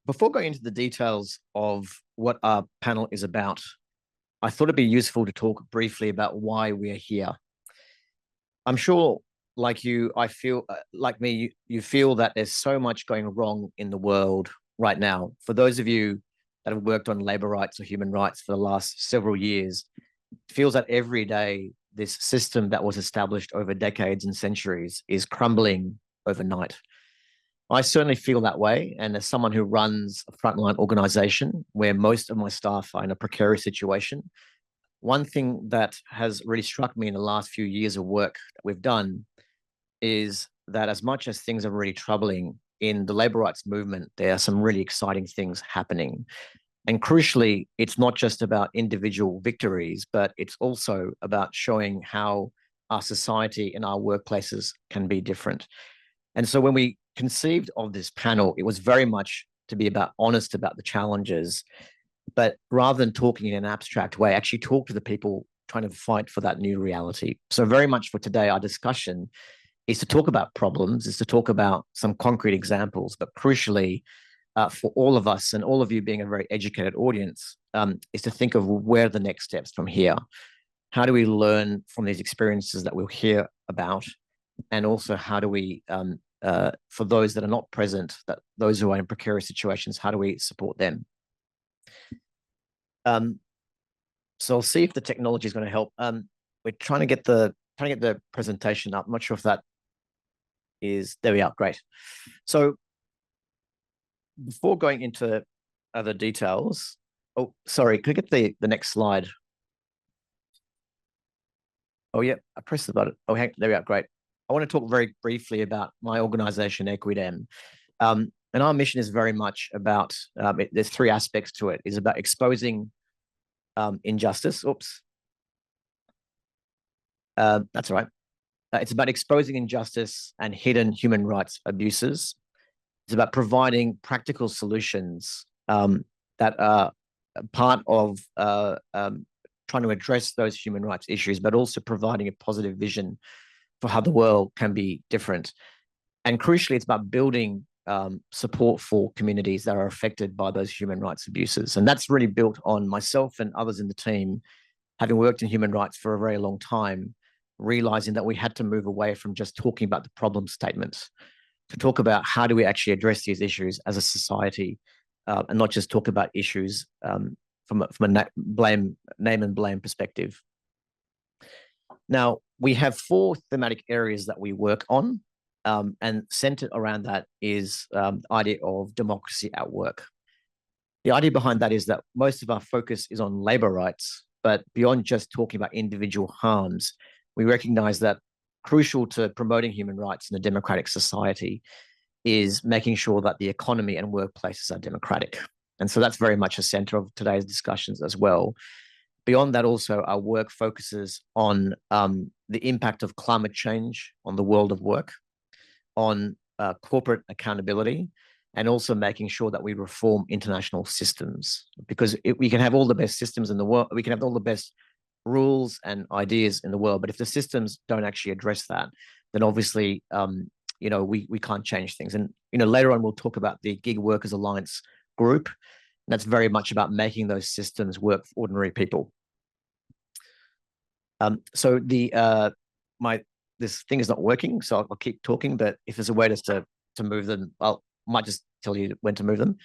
Before going into the details of what our panel is about, I thought it'd be useful to talk briefly about why we are here. I'm sure, like you, I feel like me, you feel that there's so much going wrong in the world right now. For those of you that have worked on labor rights or human rights for the last several years, it feels that every day this system that was established over decades and centuries is crumbling overnight. I certainly feel that way. And as someone who runs a frontline organization where most of my staff are in a precarious situation, one thing that has really struck me in the last few years of work that we've done is that as much as things are really troubling in the labor rights movement, there are some really exciting things happening. And crucially, it's not just about individual victories, but it's also about showing how our society and our workplaces can be different. And so when we conceived of this panel, it was very much to be about honest about the challenges, but rather than talking in an abstract way, actually talk to the people trying to fight for that new reality. So very much for today, our discussion is to talk about problems, is to talk about some concrete examples, but crucially, for all of us and all of you being a very educated audience, is to think of where the next steps from here. How do we learn from these experiences that we'll hear about? And also, how do we, for those that are not present, that those who are in precarious situations, how do we support them? So I'll see if the technology is going to help. We're trying to get the presentation up. I'm not sure if that is, there we are, great. So before going into other details, oh, sorry, could I get the next slide? Oh, yeah, I pressed the button. Oh, there we are, great. I want to talk very briefly about my organization, Equidem. And our mission is very much about, there's three aspects to it. It's about exposing injustice. Oops. That's all right. It's about exposing injustice and hidden human rights abuses. It's about providing practical solutions that are part of trying to address those human rights issues, but also providing a positive vision for how the world can be different. And crucially, it's about building support for communities that are affected by those human rights abuses. And that's really built on myself and others in the team, having worked in human rights for a very long time, realizing that we had to move away from just talking about the problem statements to talk about how do we actually address these issues as a society, and not just talk about issues from a name and blame perspective. Now, we have four thematic areas that we work on, and centered around that is the idea of democracy at work. The idea behind that is that most of our focus is on labor rights, but beyond just talking about individual harms, we recognize that crucial to promoting human rights in a democratic society is making sure that the economy and workplaces are democratic. And so that's very much a center of today's discussions as well. Beyond that, also, our work focuses on the impact of climate change on the world of work, on corporate accountability, and also making sure that we reform international systems. Because we can have all the best systems in the world, we can have all the best rules and ideas in the world, but if the systems don't actually address that, then obviously, we can't change things. And later on, we'll talk about the Gig Workers Alliance group. And that's very much about making those systems work for ordinary people. So this thing is not working, so I'll keep talking. But if there's a way just to move them, I might just tell you when to move them.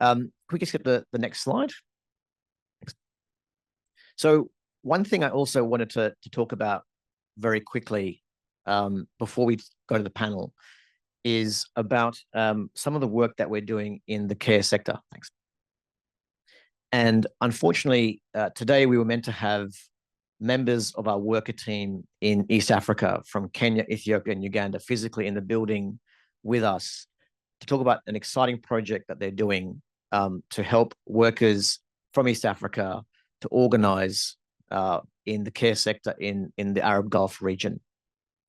Can we just get the next slide? So one thing I also wanted to talk about very quickly before we go to the panel is about some of the work that we're doing in the care sector. Thanks. And unfortunately, today we were meant to have members of our worker team in East Africa from Kenya, Ethiopia, and Uganda physically in the building with us to talk about an exciting project that they're doing to help workers from East Africa to organize in the care sector in the Arab Gulf region,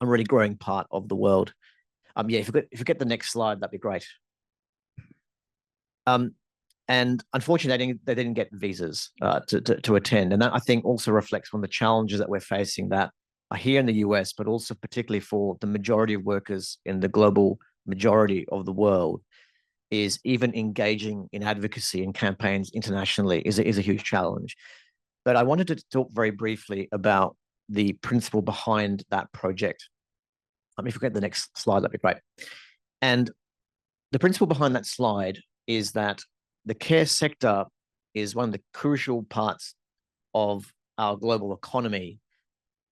a really growing part of the world. Yeah, if you get the next slide, that'd be great. And unfortunately, they didn't get visas to attend. And that, I think, also reflects one of the challenges that we're facing that are here in the US, but also particularly for the majority of workers in the global majority of the world, is even engaging in advocacy and campaigns internationally is a huge challenge. But I wanted to talk very briefly about the principle behind that project. Let me forget the next slide, that'd be great. And the principle behind that slide is that the care sector is one of the crucial parts of our global economy.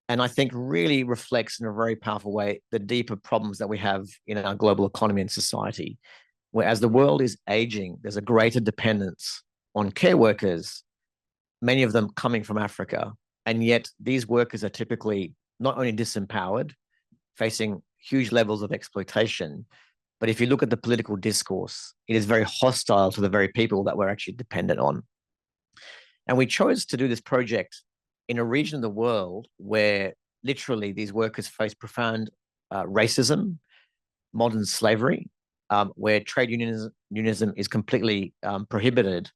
And I think really reflects in a very powerful way the deeper problems that we have in our global economy and society. Where as the world is aging, there's a greater dependence on care workers, many of them coming from Africa. And yet these workers are typically not only disempowered, facing huge levels of exploitation, but if you look at the political discourse, it is very hostile to the very people that we're actually dependent on. And we chose to do this project in a region of the world where literally these workers face profound racism, modern slavery, where trade unionism is completely prohibited.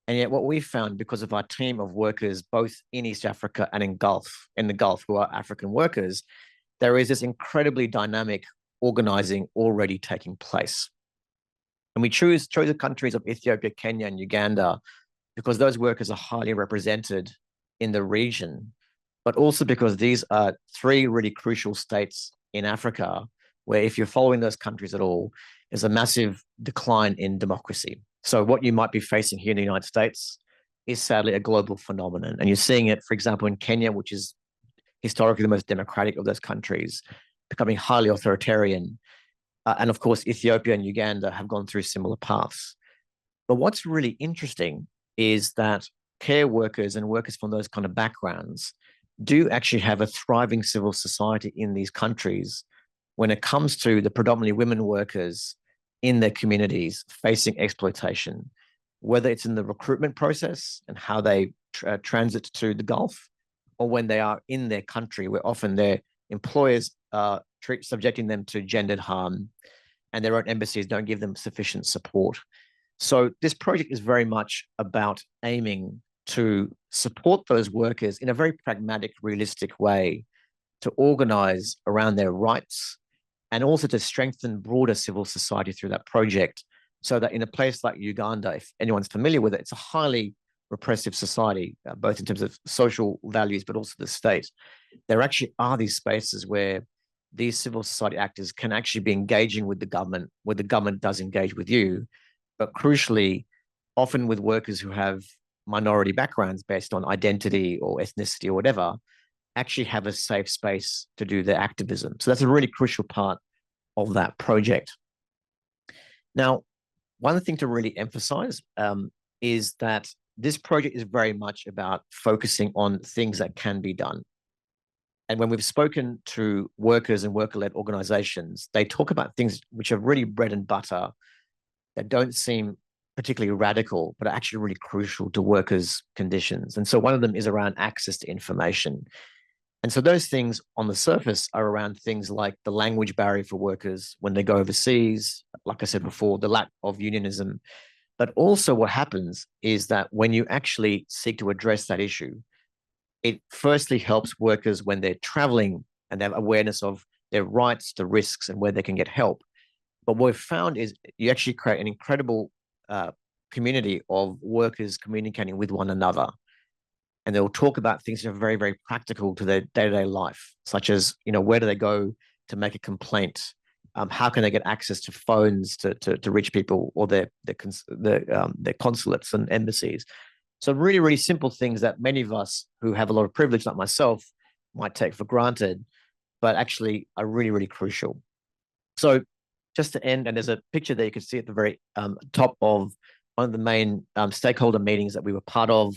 And yet what we found, because of our team of workers, both in East Africa and in the Gulf, who are African workers, there is this incredibly dynamic organizing already taking place. And we chose the countries of Ethiopia, Kenya, and Uganda because those workers are highly represented in the region, but also because these are three really crucial states in Africa where, if you're following those countries at all, there's a massive decline in democracy. So what you might be facing here in the United States is sadly a global phenomenon. And you're seeing it, for example, in Kenya, which is historically the most democratic of those countries, becoming highly authoritarian. And of course, Ethiopia and Uganda have gone through similar paths. But what's really interesting is that care workers and workers from those kind of backgrounds do actually have a thriving civil society in these countries when it comes to the predominantly women workers in their communities facing exploitation, whether it's in the recruitment process and how they transit to the Gulf, or when they are in their country, where often their employers are subjecting them to gendered harm and their own embassies don't give them sufficient support. So this project is very much about aiming to support those workers in a very pragmatic, realistic way, to organize around their rights, and also to strengthen broader civil society through that project, so that in a place like Uganda, if anyone's familiar with it, it's a highly repressive society, both in terms of social values, but also the state. There actually are these spaces where these civil society actors can actually be engaging with the government, where the government does engage with you, but crucially, often with workers who have minority backgrounds based on identity or ethnicity or whatever, actually have a safe space to do their activism. So that's a really crucial part of that project. Now, one thing to really emphasize is that this project is very much about focusing on things that can be done. And when we've spoken to workers and worker-led organizations, they talk about things which are really bread and butter, that don't seem particularly radical, but are actually really crucial to workers' conditions. And so one of them is around access to information. And so those things on the surface are around things like the language barrier for workers when they go overseas, like I said before, the lack of unionism. But also what happens is that when you actually seek to address that issue, it firstly helps workers when they're traveling and they have awareness of their rights, the risks, and where they can get help. But what we've found is you actually create an incredible community of workers communicating with one another. And they'll talk about things that are very, very practical to their day-to-day life, such as, where do they go to make a complaint? How can they get access to phones to reach people, or their consulates and embassies? So really, really simple things that many of us who have a lot of privilege, like myself, might take for granted, but actually are really, really crucial. So just to end, and there's a picture there you can see at the very top of one of the main stakeholder meetings that we were part of.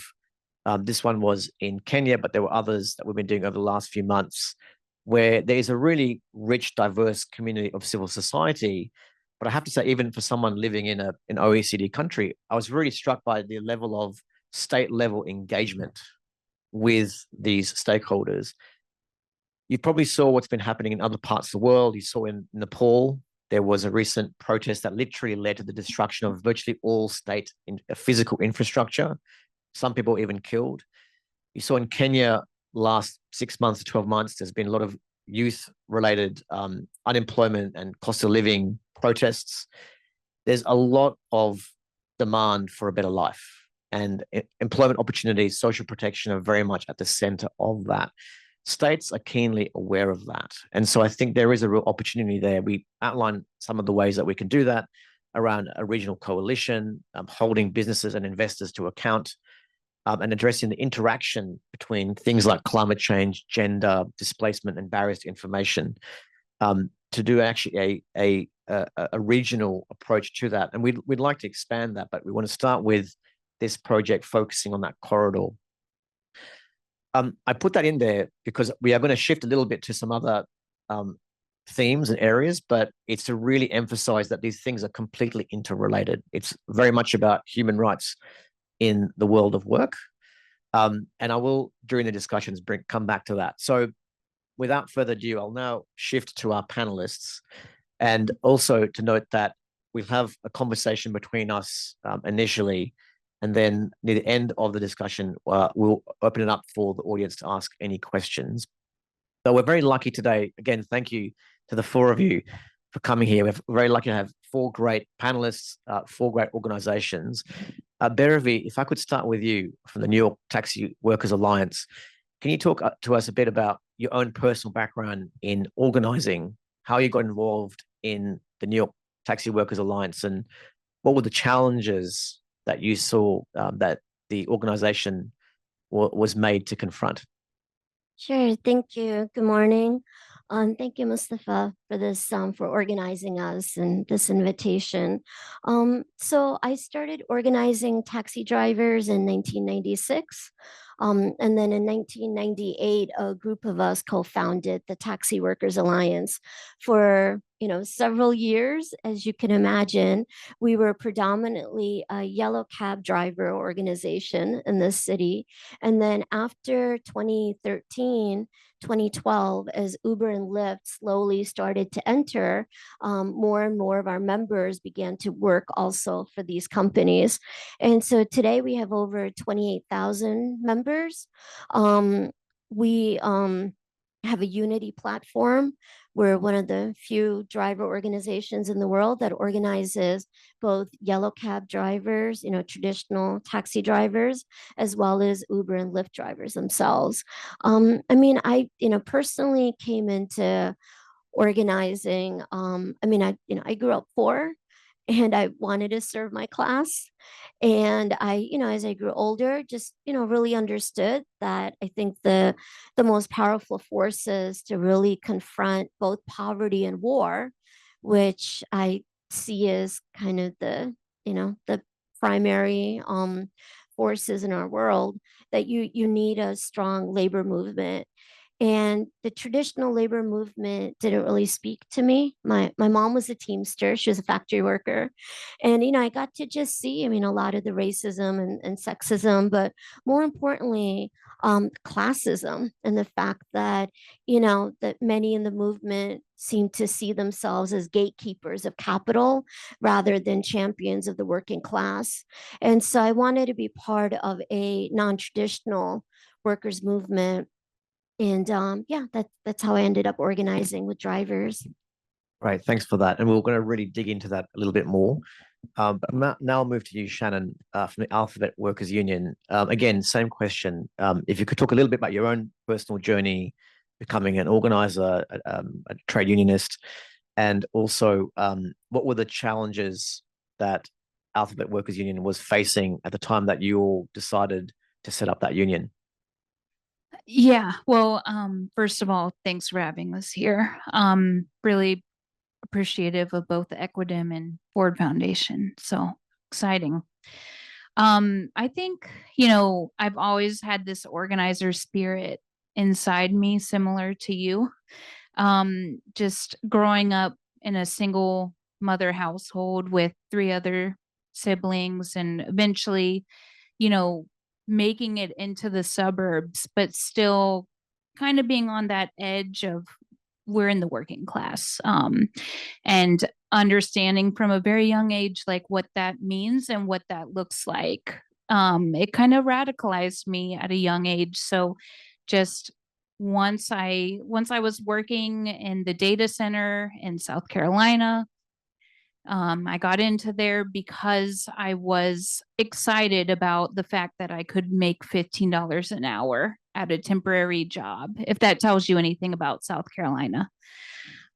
This one was in Kenya, but there were others that we've been doing over the last few months, where there is a really rich, diverse community of civil society. But I have to say, even for someone living in an OECD country, I was really struck by the level of state-level engagement with these stakeholders. You probably saw what's been happening in other parts of the world. You saw in Nepal, there was a recent protest that literally led to the destruction of virtually all state physical infrastructure. Some people even killed. You saw in Kenya last 6 months to 12 months, there's been a lot of youth-related unemployment and cost of living protests. there's a lot of demand for a better life, and employment opportunities, social protection are very much at the center of that. States are keenly aware of that. And so I think there is a real opportunity there. We outline some of the ways that we can do that around a regional coalition, holding businesses and investors to account, and addressing the interaction between things like climate change, gender, displacement, and barriers to information, to do actually a regional approach to that. And we'd like to expand that, but we want to start with this project focusing on that corridor. I put that in there because we are going to shift a little bit to some other themes and areas, but it's to really emphasize that these things are completely interrelated. It's very much about human rights in the world of work. And I will, during the discussions, come back to that. So without further ado, I'll now shift to our panelists, and also to note that we'll have a conversation between us initially, and then near the end of the discussion, we'll open it up for the audience to ask any questions. So we're very lucky today. Again, thank you to the four of you for coming here. We're very lucky to have four great panelists, four great organizations. Bhairavi, if I could start with you from the New York Taxi Workers Alliance, can you talk to us a bit about your own personal background in organizing, how you got involved in the New York Taxi Workers Alliance, and what were the challenges that you saw that the organization was made to confront? Sure. Thank you. Good morning. Thank you, Mustafa, for this, for organizing us and this invitation. So I started organizing taxi drivers in 1996. And then in 1998, a group of us co-founded the Taxi Workers Alliance. For several years, as you can imagine, we were predominantly a yellow cab driver organization in this city. And then after 2013, 2012, as Uber and Lyft slowly started to enter, more and more of our members began to work also for these companies. And so today we have over 28,000 members. We have a unity platform. We're one of the few driver organizations in the world that organizes both yellow cab drivers, traditional taxi drivers, as well as Uber and Lyft drivers themselves. I personally came into organizing. I grew up poor and I wanted to serve my class. And as I grew older, just, really understood that I think the most powerful forces to really confront both poverty and war, which I see as kind of the primary forces in our world, that you need a strong labor movement. And the traditional labor movement didn't really speak to me. My mom was a Teamster. She was a factory worker. And, I got to just see, a lot of the racism and sexism, but more importantly, classism, and the fact that, that many in the movement seem to see themselves as gatekeepers of capital rather than champions of the working class. And so I wanted to be part of a non-traditional workers movement. And that's how I ended up organizing with drivers. Right, thanks for that. And we're going to really dig into that a little bit more. But now I'll move to you, Shannon, from the Alphabet Workers Union. Again, same question. If you could talk a little bit about your own personal journey, becoming an organizer, a trade unionist, and also what were the challenges that Alphabet Workers Union was facing at the time that you all decided to set up that union? Yeah, well, first of all, thanks for having us here. Really appreciative of both the Equidem and Ford Foundation. So exciting. I think, I've always had this organizer spirit inside me, similar to you. Just growing up in a single mother household with three other siblings, and eventually, making it into the suburbs, but still kind of being on that edge of we're in the working class, and understanding from a very young age, like what that means and what that looks like. It kind of radicalized me at a young age. So just once I was working in the data center in South Carolina, I got into there because I was excited about the fact that I could make $15 an hour at a temporary job, if that tells you anything about South Carolina.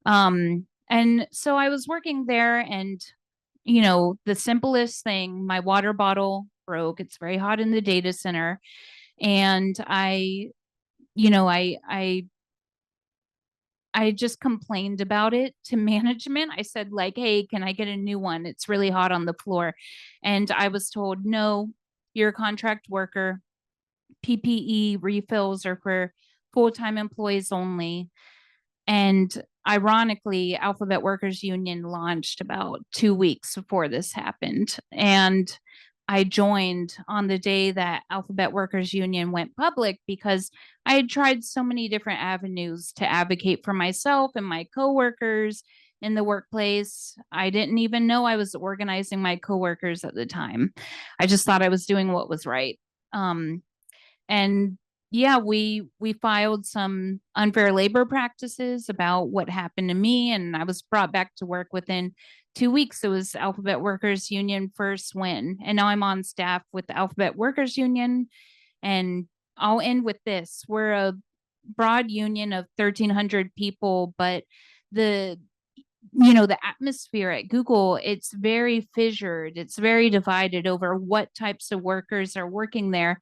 And so I was working there, and the simplest thing, my water bottle broke. It's very hot in the data center. And I just complained about it to management. I said, like, hey, can I get a new one? It's really hot on the floor. And I was told, no, you're a contract worker. PPE refills are for full-time employees only. And ironically, Alphabet Workers Union launched about 2 weeks before this happened. And I joined on the day that Alphabet Workers Union went public because I had tried so many different avenues to advocate for myself and my coworkers in the workplace. I didn't even know I was organizing my coworkers at the time. I just thought I was doing what was right. And yeah, we filed some unfair labor practices about what happened to me, and I was brought back to work within 2 weeks. It was Alphabet Workers Union first win, and now I'm on staff with the Alphabet Workers Union. And I'll end with this: we're a broad union of 1,300 people, but the the atmosphere at Google, it's very fissured, it's very divided over what types of workers are working there.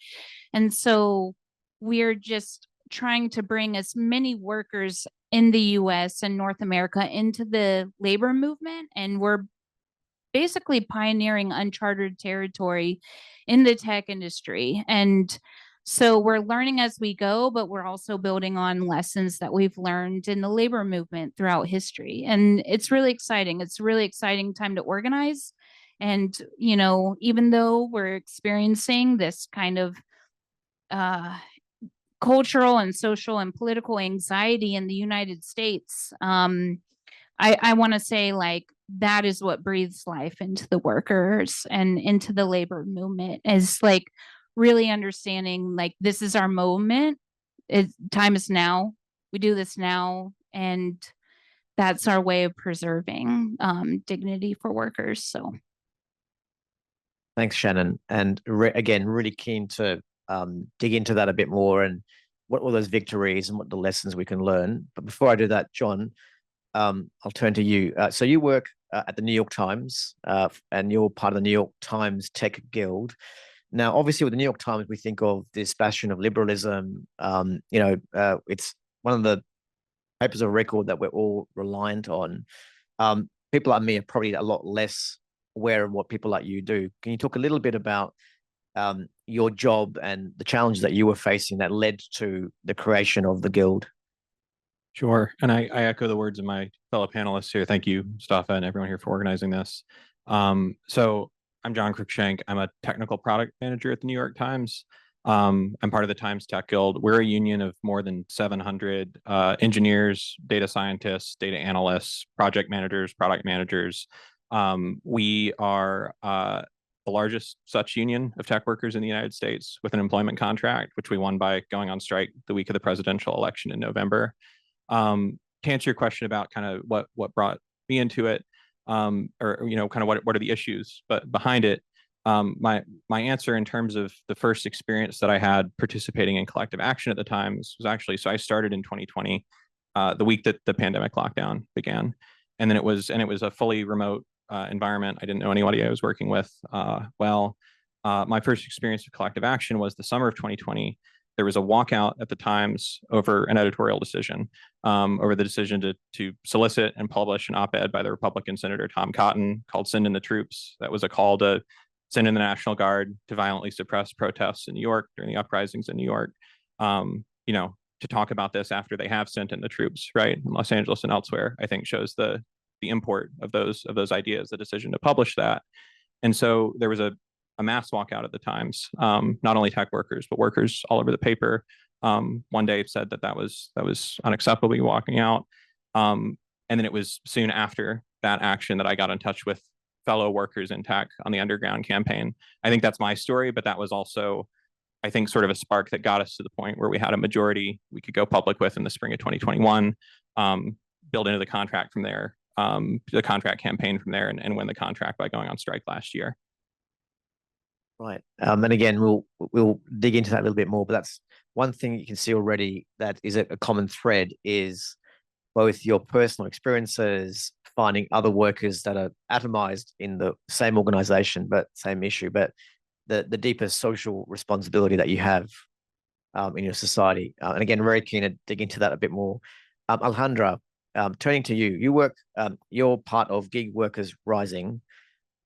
And so we're just trying to bring as many workers in the US and North America into the labor movement. And we're basically pioneering uncharted territory in the tech industry. And so we're learning as we go, but we're also building on lessons that we've learned in the labor movement throughout history. And it's really exciting. It's a really exciting time to organize. And, even though we're experiencing this kind of cultural and social and political anxiety in the United States, I want to say, like, that is what breathes life into the workers and into the labor movement, is like really understanding, like, this is our moment. Time is now. We do this now. And that's our way of preserving dignity for workers. So Thanks, Shannon. And again, really keen to dig into that a bit more and what were those victories and what the lessons we can learn. But before I do that, John, I'll turn to you. So you work at the New York Times, and you're part of the New York Times Tech Guild. Now, obviously, with the New York Times, we think of this bastion of liberalism. It's one of the papers of record that we're all reliant on. People like me are probably a lot less aware of what people like you do. Can you talk a little bit about your job and the challenges that you were facing that led to the creation of the Guild? Sure. And I echo the words of my fellow panelists here. Thank you, Mustafa, and everyone here for organizing this. So I'm John Cruickshank. I'm a technical product manager at the New York Times. I'm part of the Times Tech Guild. We're a union of more than 700 engineers, data scientists, data analysts, project managers, product managers. We are the largest such union of tech workers in the United States, with an employment contract, which we won by going on strike the week of the presidential election in November. To answer your question about kind of what brought me into it, or kind of what are the issues but behind it, my answer in terms of the first experience that I had participating in collective action at the Times was actually, so I started in 2020, the week that the pandemic lockdown began, and then it was a fully remote environment. I didn't know anybody I was working with well. My first experience with collective action was the summer of 2020. There was a walkout at the Times over an editorial decision, over the decision to solicit and publish an op-ed by the Republican Senator Tom Cotton called "Send in the Troops." That was a call to send in the National Guard to violently suppress protests in New York during the uprisings in New York. To talk about this after they have sent in the troops, right, in Los Angeles and elsewhere, I think shows the import of those ideas, the decision to publish that. And so there was a mass walkout at the Times, not only tech workers, but workers all over the paper. One day said that was unacceptable, be walking out. And then it was soon after that action that I got in touch with fellow workers in tech on the Underground campaign. I think that's my story, but that was also, I think, sort of a spark that got us to the point where we had a majority we could go public with in the spring of 2021, build into the contract from there. the contract campaign from there and win the contract by going on strike last year. Right. And again, we'll dig into that a little bit more, but that's one thing you can see already that is a common thread is both your personal experiences, finding other workers that are atomized in the same organization, but same issue, but the deeper social responsibility that you have in your society. And again, very keen to dig into that a bit more. Alejandra, turning to you, you're part of Gig Workers Rising,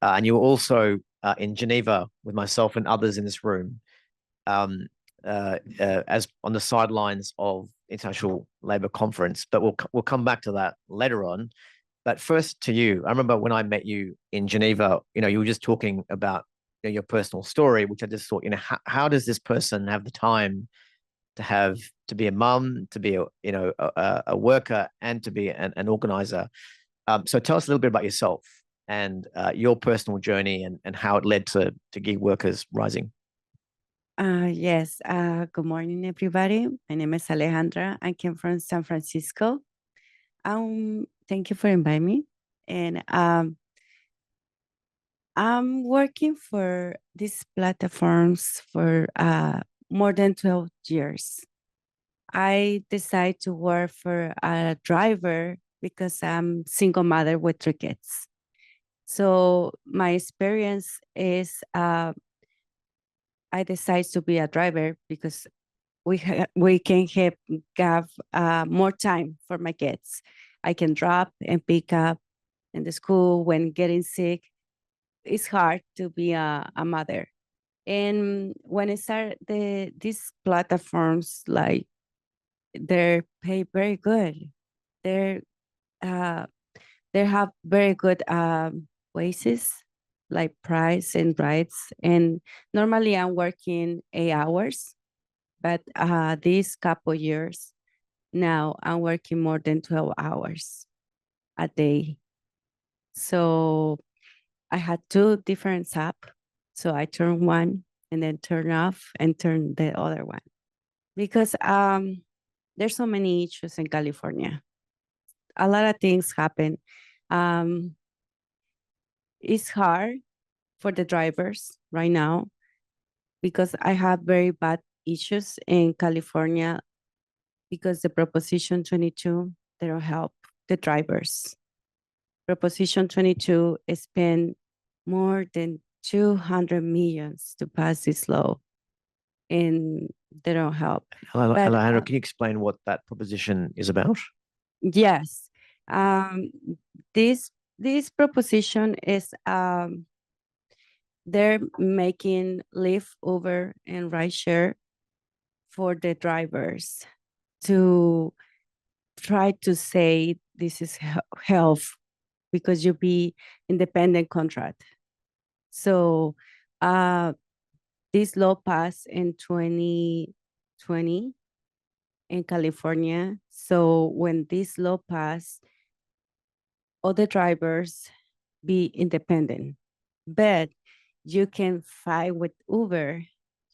and you're also in Geneva with myself and others in this room, as on the sidelines of International Labour Conference. But we'll come back to that later on. But first to you, I remember when I met you in Geneva, you were just talking about your personal story, which I just thought, how does this person have the time to be a mum, to be a worker, and to be an organizer? So tell us a little bit about yourself and your personal journey and how it led to Gig Workers Rising. Yes. Good morning, everybody. My name is Alejandra. I came from San Francisco. Thank you for inviting me. And I'm working for these platforms for more than 12 years. I decided to work for a driver because I'm single mother with 3 kids. So my experience is I decided to be a driver because we can have more time for my kids. I can drop and pick up in the school when getting sick. It's hard to be a mother. And when I started these platforms, like they pay very good. They have very good wages, like price and rights. And normally I'm working 8 hours, but these couple years now I'm working more than 12 hours a day. So I had 2 different apps. So I turn one and then turn off and turn the other one. Because there's so many issues in California. A lot of things happen. It's hard for the drivers right now because I have very bad issues in California because the Proposition 22, they don't help the drivers. Proposition 22 spent more than 200 millions to pass this law, and they don't help. Alejandra, can you explain what that proposition is about? Yes. This proposition is they're making Lyft, Uber, and rideshare for the drivers to try to say this is health because you be independent contract. So this law passed in 2020 in California. So when this law passed, all the drivers be independent, but you can fight with Uber.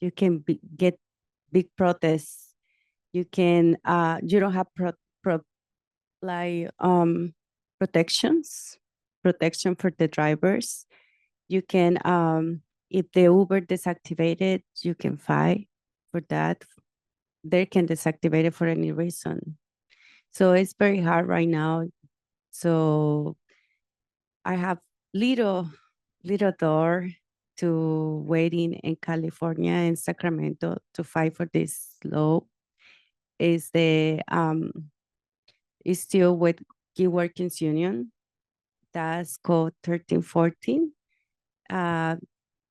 You can get big protests. You can you don't have protection for the drivers. You can if the Uber deactivated, you can fight for that. They can deactivate it for any reason. So it's very hard right now. So I have little door to waiting in California and Sacramento to fight for this law. Is the is still with Gig Workers Union. That's called 1314.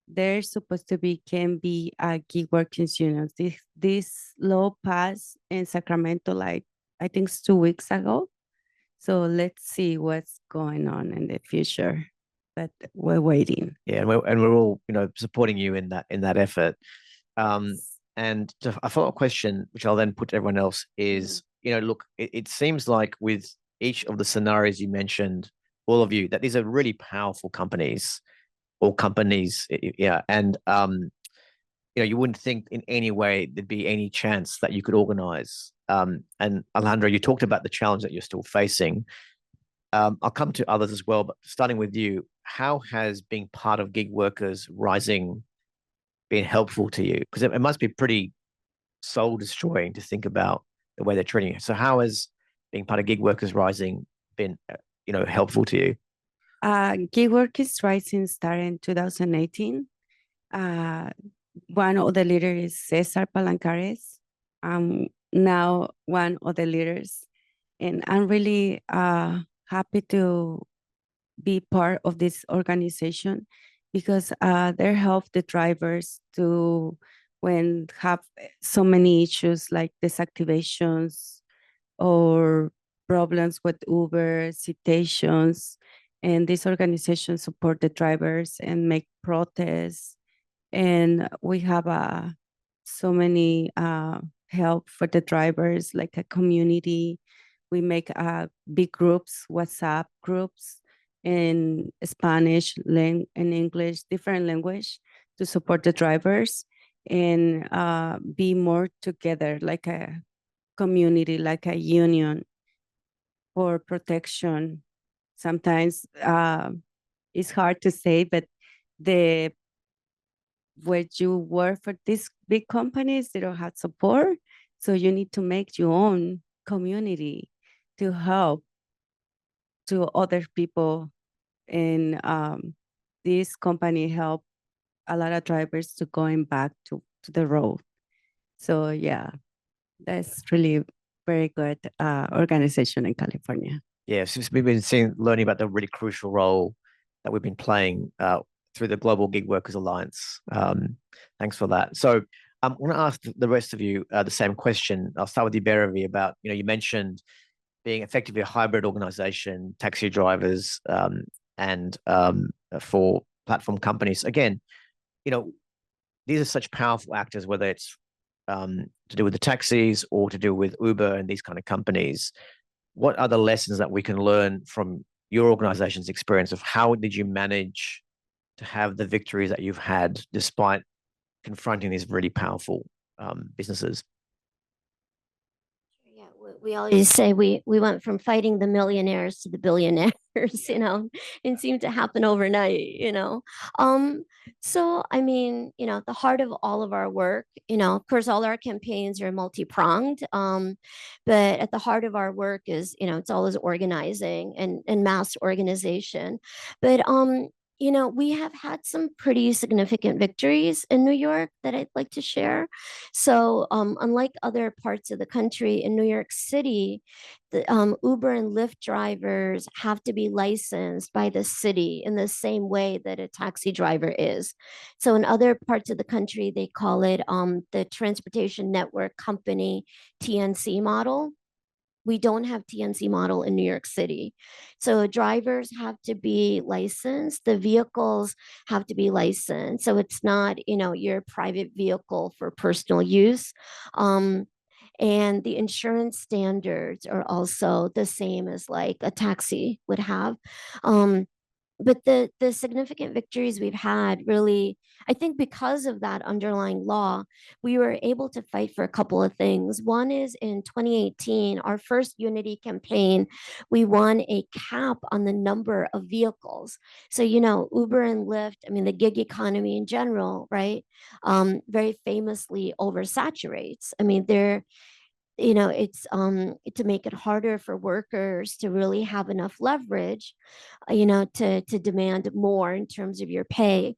They're supposed to can be a Gig Workers Union. This law passed in Sacramento, like I think it's 2 weeks ago. So let's see what's going on in the future. But we're waiting. Yeah, and we're all supporting you in that effort. And a follow-up question, which I'll then put to everyone else, is look, it seems like with each of the scenarios you mentioned, all of you, that these are really powerful companies. Yeah, and you wouldn't think in any way there'd be any chance that you could organize. And Alejandra, you talked about the challenge that you're still facing. I'll come to others as well, but starting with you, how has being part of gig workers rising been helpful to you? Because it must be pretty soul destroying to think about the way they're treating you. So how has being part of gig workers rising been, helpful to you? Gig Workers Rising started in 2018. One of the leaders is Cesar Palancares. Now one of the leaders, and I'm really happy to be part of this organization because they help the drivers to when have so many issues like desactivations or problems with Uber, citations, and this organization support the drivers and make protests. And we have so many help for the drivers, like a community. We make big groups, WhatsApp groups in Spanish, in English, different language to support the drivers and be more together, like a community, like a union for protection. Sometimes it's hard to say, but the where you work for these big companies, they don't have support. So you need to make your own community to help to other people. And this company help a lot of drivers to going back to the road. So yeah, that's really very good organization in California. Yeah, since we've been learning about the really crucial role that we've been playing through the Global Gig Workers Alliance. Thanks for that. So I want to ask the rest of you the same question. I'll start with you, Bhairavi, about, you mentioned being effectively a hybrid organization, taxi drivers, and for platform companies. Again, these are such powerful actors, whether it's to do with the taxis or to do with Uber and these kind of companies. What are the lessons that we can learn from your organization's experience of how did you manage to have the victories that you've had despite confronting these really powerful businesses? Yeah, we always say we went from fighting the millionaires to the billionaires, and seemed to happen overnight. So I mean, the heart of all of our work, of course, all our campaigns are multi-pronged, but at the heart of our work is, it's always organizing and mass organization. But we have had some pretty significant victories in New York that I'd like to share. So, unlike other parts of the country, in New York City, the Uber and Lyft drivers have to be licensed by the city in the same way that a taxi driver is. So, in other parts of the country, they call it the Transportation Network Company (TNC) model. We don't have TNC model in New York City. So drivers have to be licensed. The vehicles have to be licensed. So it's not, your private vehicle for personal use. And the insurance standards are also the same as like a taxi would have. But the significant victories we've had really, I think because of that underlying law, we were able to fight for a couple of things. One is in 2018, our first unity campaign, we won a cap on the number of vehicles. So, Uber and Lyft, I mean, the gig economy in general, right? Very famously oversaturates. I mean, it's to make it harder for workers to really have enough leverage, to demand more in terms of your pay.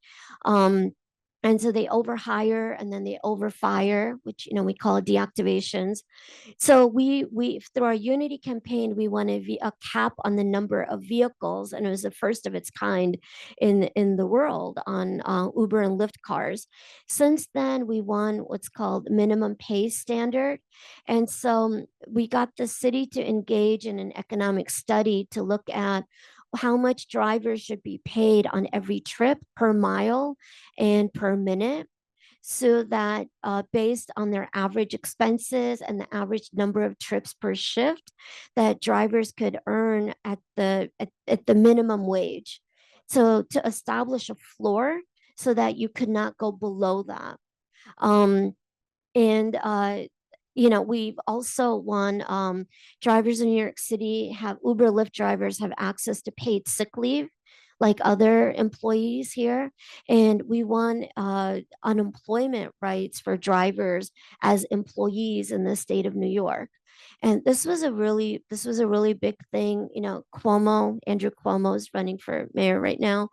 And so they overhire and then they overfire, which we call deactivations. So we through our unity campaign, we won a cap on the number of vehicles, and it was the first of its kind in the world on Uber and Lyft cars. Since then, we won what's called minimum pay standard, and so we got the city to engage in an economic study to look at how much drivers should be paid on every trip per mile and per minute, so that based on their average expenses and the average number of trips per shift, that drivers could earn at the minimum wage. So to establish a floor so that you could not go below that. And we've also won, drivers in New York City have Uber, Lyft drivers have access to paid sick leave like other employees here. And we won unemployment rights for drivers as employees in the state of New York. And this was a really big thing. Andrew Cuomo is running for mayor right now.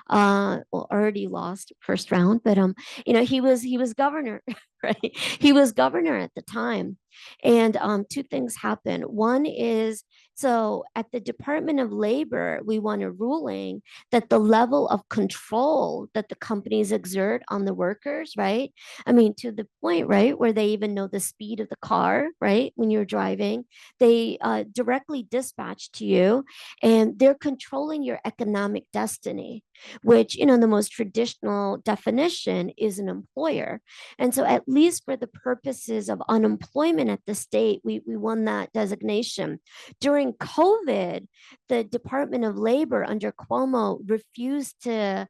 Well, already lost first round, but he was governor, right? He was governor at the time. And two things happened. One is, so at the Department of Labor, we won a ruling that the level of control that the companies exert on the workers, right? I mean, to the point, right, where they even know the speed of the car, right? When you're driving, they directly dispatch to you, and they're controlling your economic destiny, which, the most traditional definition is an employer. And so, at least for the purposes of unemployment at the state, we won that designation. During COVID, the Department of Labor under Cuomo refused to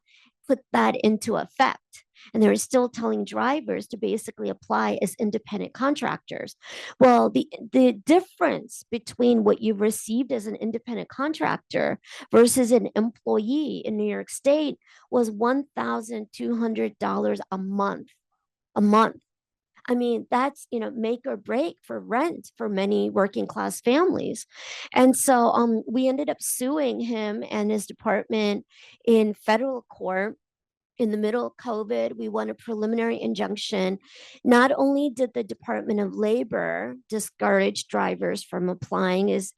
put that into effect. And they were still telling drivers to basically apply as independent contractors. Well, the difference between what you received as an independent contractor versus an employee in New York State was $1,200 a month. A month. I mean, that's, make or break for rent for many working class families. And so we ended up suing him and his department in federal court. In the middle of COVID, we won a preliminary injunction. Not only did the Department of Labor discourage drivers from applying as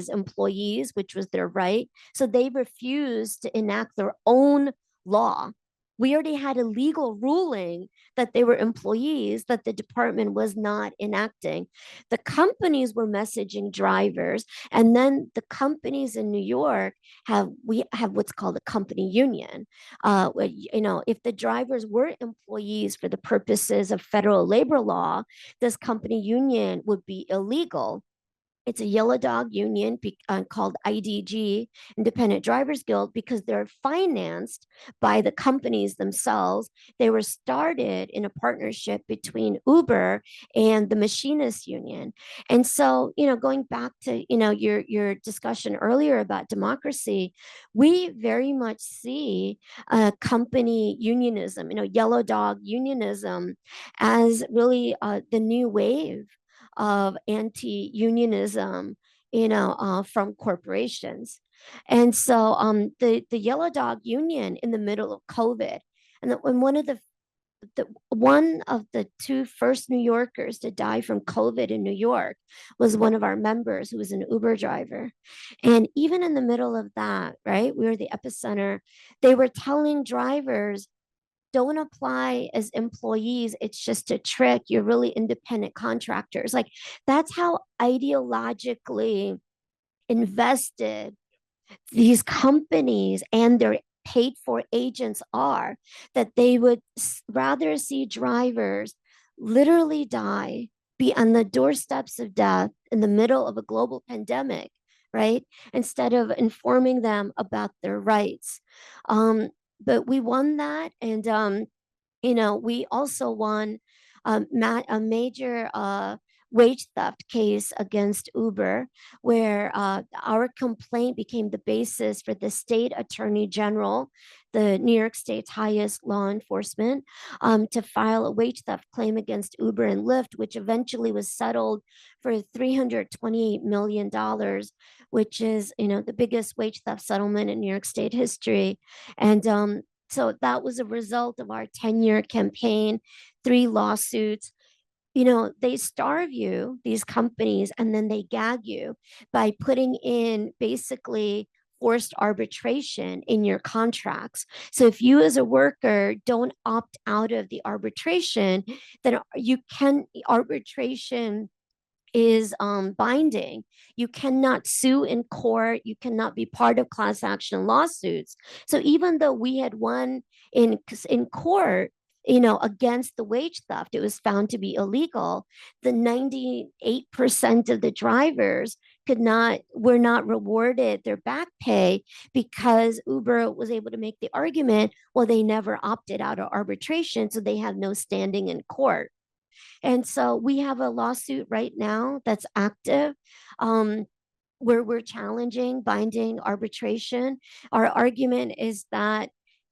employees, which was their right, so they refused to enact their own law. We already had a legal ruling that they were employees that the department was not enacting. The companies were messaging drivers, and then the companies in New York have what's called a company union. If the drivers were employees for the purposes of federal labor law, this company union would be illegal. It's a yellow dog union called IDG, Independent Drivers Guild, because they're financed by the companies themselves. They were started in a partnership between Uber and the Machinists Union. And so, going back to, your discussion earlier about democracy, we very much see company unionism, yellow dog unionism as really the new wave of anti-unionism, from corporations. And so the Yellow Dog Union in the middle of COVID, and when one of the two first New Yorkers to die from COVID in New York was one of our members who was an Uber driver. And even in the middle of that, right, we were the epicenter, they were telling drivers, don't apply as employees. It's just a trick. You're really independent contractors. Like, that's how ideologically invested these companies and their paid for agents are, that they would rather see drivers literally die, be on the doorsteps of death in the middle of a global pandemic, right? Instead of informing them about their rights. But we won that. And, we also won a major wage theft case against Uber, where our complaint became the basis for the state attorney general, the New York State's highest law enforcement, to file a wage theft claim against Uber and Lyft, which eventually was settled for $328 million, which is, the biggest wage theft settlement in New York State history. And so that was a result of our 10-year campaign, 3 lawsuits. They starve you, these companies, and then they gag you by putting in basically forced arbitration in your contracts. So if you as a worker don't opt out of the arbitration, then arbitration is binding. You cannot sue in court. You cannot be part of class action lawsuits. So even though we had won in court, against the wage theft, it was found to be illegal. The 98% of the drivers were not rewarded their back pay because Uber was able to make the argument, well, they never opted out of arbitration, so they have no standing in court. And so we have a lawsuit right now that's active. Where we're challenging binding arbitration. Our argument is that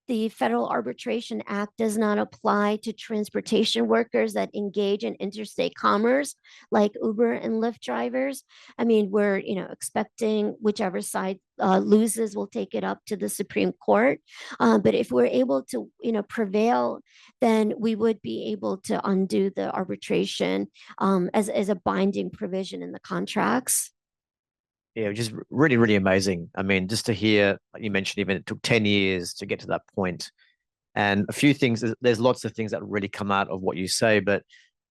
the Federal Arbitration Act does not apply to transportation workers that engage in interstate commerce, like Uber and Lyft drivers. I mean, we're expecting whichever side loses will take it up to the Supreme Court. But if we're able to prevail, then we would be able to undo the arbitration as a binding provision in the contracts. Yeah, which is really, really amazing. I mean, just to hear, like you mentioned, even it took 10 years to get to that point. And a few things, there's lots of things that really come out of what you say, but a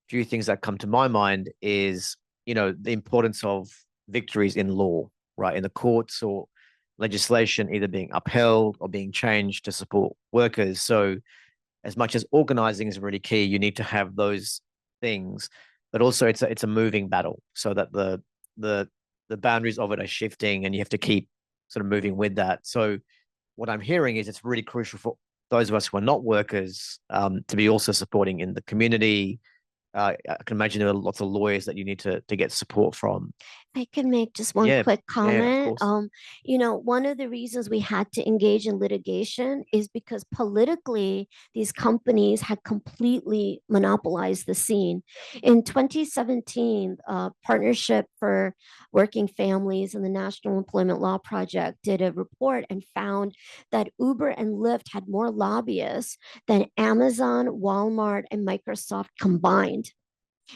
few things that come to my mind is, the importance of victories in law, right? In the courts or legislation either being upheld or being changed to support workers. So as much as organizing is really key, you need to have those things, but also it's a moving battle so that the boundaries of it are shifting and you have to keep sort of moving with that. So what I'm hearing is it's really crucial for those of us who are not workers to be also supporting in the community. I can imagine there are lots of lawyers that you need to get support from. I can make just one quick of comment. course. One of the reasons we had to engage in litigation is because politically, these companies had completely monopolized the scene. In 2017, Partnership for Working Families and the National Employment Law Project did a report and found that Uber and Lyft had more lobbyists than Amazon, Walmart, and Microsoft combined.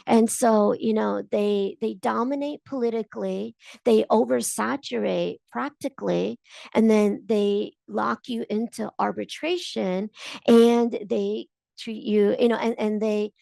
And so, they dominate politically, they oversaturate practically, and then they lock you into arbitration and they treat you, and they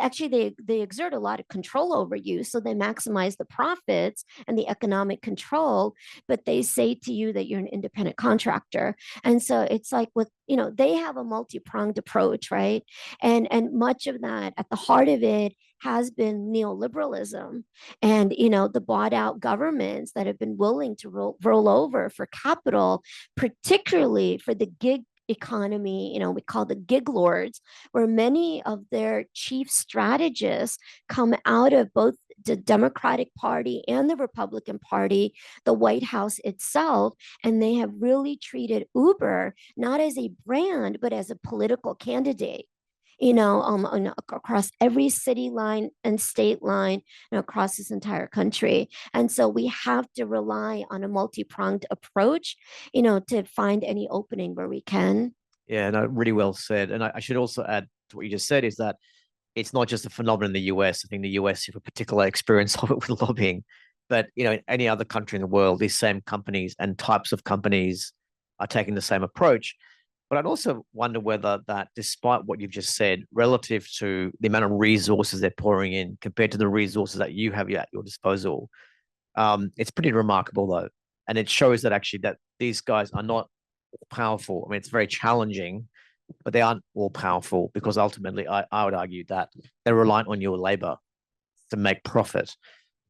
actually they exert a lot of control over you, so they maximize the profits and the economic control, but they say to you that you're an independent contractor. And so it's like with they have a multi-pronged approach, right? And much of that at the heart of it has been neoliberalism and the bought out governments that have been willing to roll over for capital, particularly for the gig economy, we call the gig lords, where many of their chief strategists come out of both the Democratic Party and the Republican Party, the White House itself, and they have really treated Uber not as a brand, but as a political candidate. Across every city line and state line, across this entire country. And so we have to rely on a multi-pronged approach, to find any opening where we can. Yeah, no, really well said. And I should also add to what you just said is that it's not just a phenomenon in the US. I think the US have a particular experience of it with lobbying, but in any other country in the world, these same companies and types of companies are taking the same approach. But I'd also wonder whether that, despite what you've just said, relative to the amount of resources they're pouring in compared to the resources that you have at your disposal, it's pretty remarkable though. And it shows that actually that these guys are not powerful. I mean, it's very challenging, but they aren't all powerful because ultimately I would argue that they're reliant on your labor to make profit.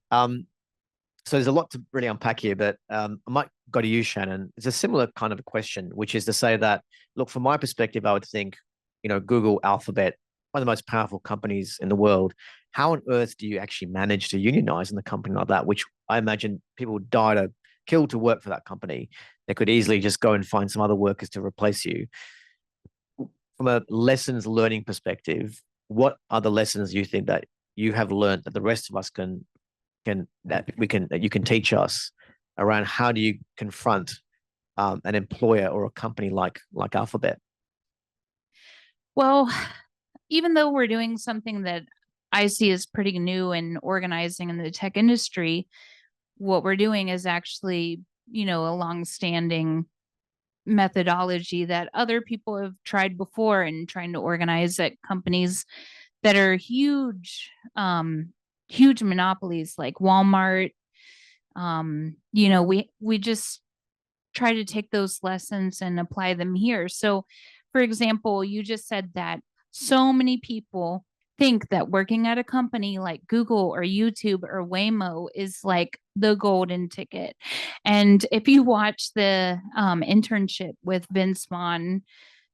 So there's a lot to really unpack here, but I might go to you, Shannon. It's a similar kind of a question, which is to say that, look, from my perspective, I would think, Google, Alphabet, one of the most powerful companies in the world. How on earth do you actually manage to unionize in a company like that, which I imagine people would die to kill to work for that company? They could easily just go and find some other workers to replace you. From a lessons learning perspective, what are the lessons you think that you have learned that the rest of us that you can teach us around how do you confront an employer or a company like Alphabet? Well, even though we're doing something that I see as pretty new in organizing in the tech industry, what we're doing is actually, a long-standing methodology that other people have tried before in trying to organize at companies that are huge monopolies like Walmart. We just try to take those lessons and apply them here. So, for example, you just said that so many people think that working at a company like Google or YouTube or Waymo is like the golden ticket. And if you watch the internship with Vince Vaughn,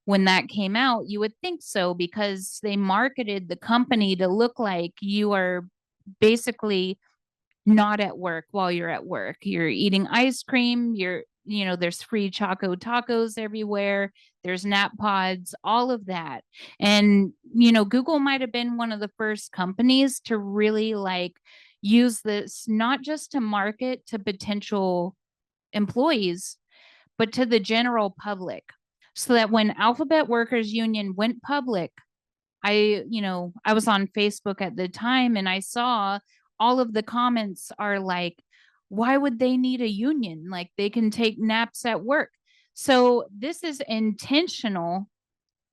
when that came out, you would think so, because they marketed the company to look like you are basically not at work while you're at work. You're eating ice cream, there's free Choco tacos everywhere, there's nap pods, all of that. And, Google might have been one of the first companies to really like use this, not just to market to potential employees, but to the general public. So that when Alphabet Workers Union went public, I was on Facebook at the time, and I saw all of the comments are like, why would they need a union? Like, they can take naps at work. So this is intentional,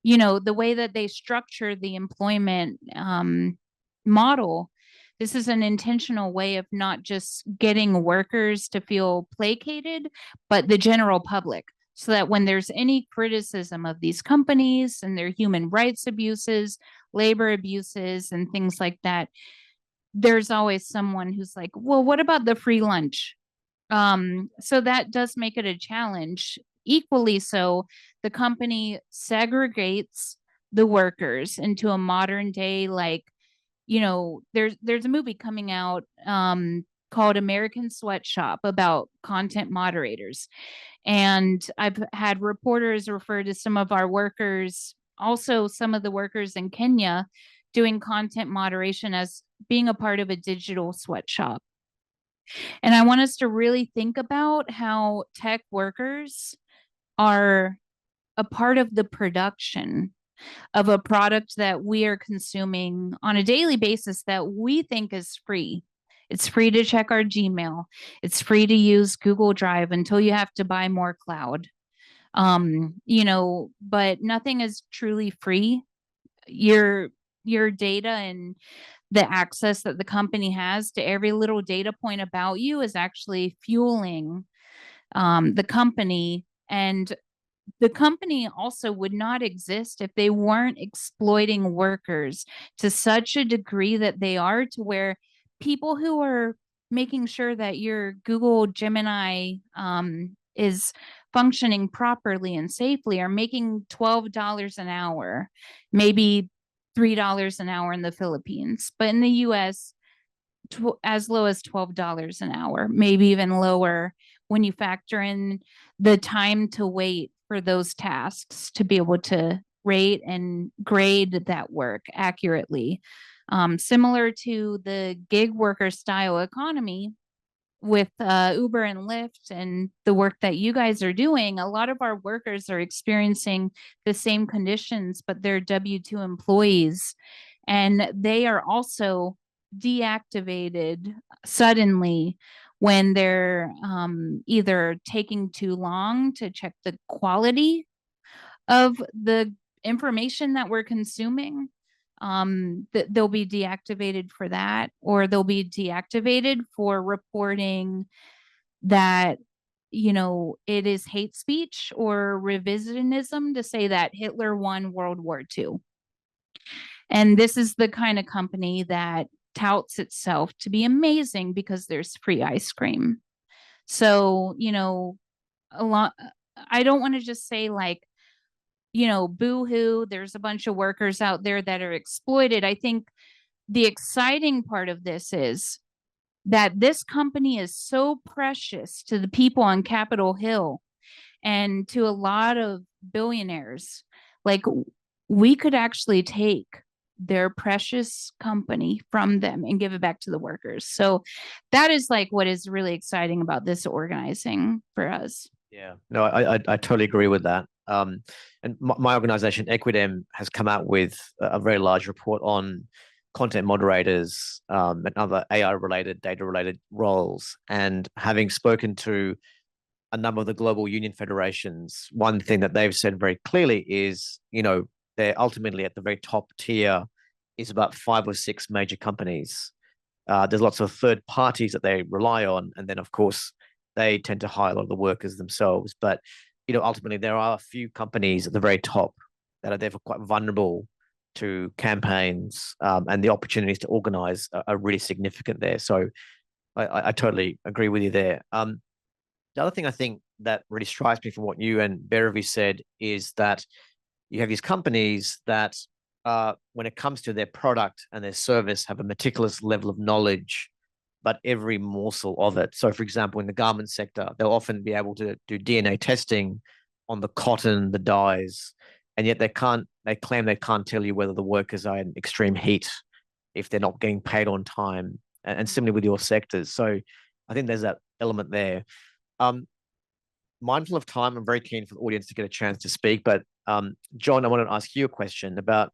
the way that they structure the employment model. This is an intentional way of not just getting workers to feel placated, but the general public. So that when there's any criticism of these companies and their human rights abuses, labor abuses, and things like that, there's always someone who's like, well, what about the free lunch? So that does make it a challenge. Equally so, the company segregates the workers into a modern day, like, there's a movie coming out called American Sweatshop about content moderators. And I've had reporters refer to some of our workers, also some of the workers in Kenya, doing content moderation as being a part of a digital sweatshop. And I want us to really think about how tech workers are a part of the production of a product that we are consuming on a daily basis that we think is free. It's free to check our Gmail. It's free to use Google Drive until you have to buy more cloud. But nothing is truly free. Your data and the access that the company has to every little data point about you is actually fueling the company. And the company also would not exist if they weren't exploiting workers to such a degree that they are, to where people who are making sure that your Google Gemini is functioning properly and safely are making $12 an hour, maybe $3 an hour in the Philippines, but in the US, as low as $12 an hour, maybe even lower when you factor in the time to wait for those tasks to be able to rate and grade that work accurately. Similar to the gig worker style economy with Uber and Lyft and the work that you guys are doing, a lot of our workers are experiencing the same conditions, but they're W-2 employees. And they are also deactivated suddenly when they're either taking too long to check the quality of the information that we're consuming. They'll be deactivated for that, or they'll be deactivated for reporting that it is hate speech or revisionism to say that Hitler won World War II. And this is the kind of company that touts itself to be amazing because there's free ice cream. So, I don't want to just say like, boo-hoo, there's a bunch of workers out there that are exploited. I think the exciting part of this is that this company is so precious to the people on Capitol Hill and to a lot of billionaires. Like, we could actually take their precious company from them and give it back to the workers. So that is like what is really exciting about this organizing for us. Yeah, no, I totally agree with that. And my organization, Equidem, has come out with a very large report on content moderators and other AI-related, data-related roles. And having spoken to a number of the global union federations, one thing that they've said very clearly is, they're ultimately at the very top tier is about 5 or 6 major companies. There's lots of third parties that they rely on. And then, of course, they tend to hire a lot of the workers themselves. But, ultimately, there are a few companies at the very top that are therefore quite vulnerable to campaigns, and the opportunities to organize are really significant there. So I totally agree with you there. The other thing I think that really strikes me from what you and Bhairavi said is that, you have these companies that, when it comes to their product and their service, have a meticulous level of knowledge, but every morsel of it. So, for example, in the garment sector, they'll often be able to do DNA testing on the cotton, the dyes, and yet they claim they can't tell you whether the workers are in extreme heat if they're not getting paid on time. And similarly with your sectors. So I think there's that element there. Mindful of time, I'm very keen for the audience to get a chance to speak. But John, I wanted to ask you a question about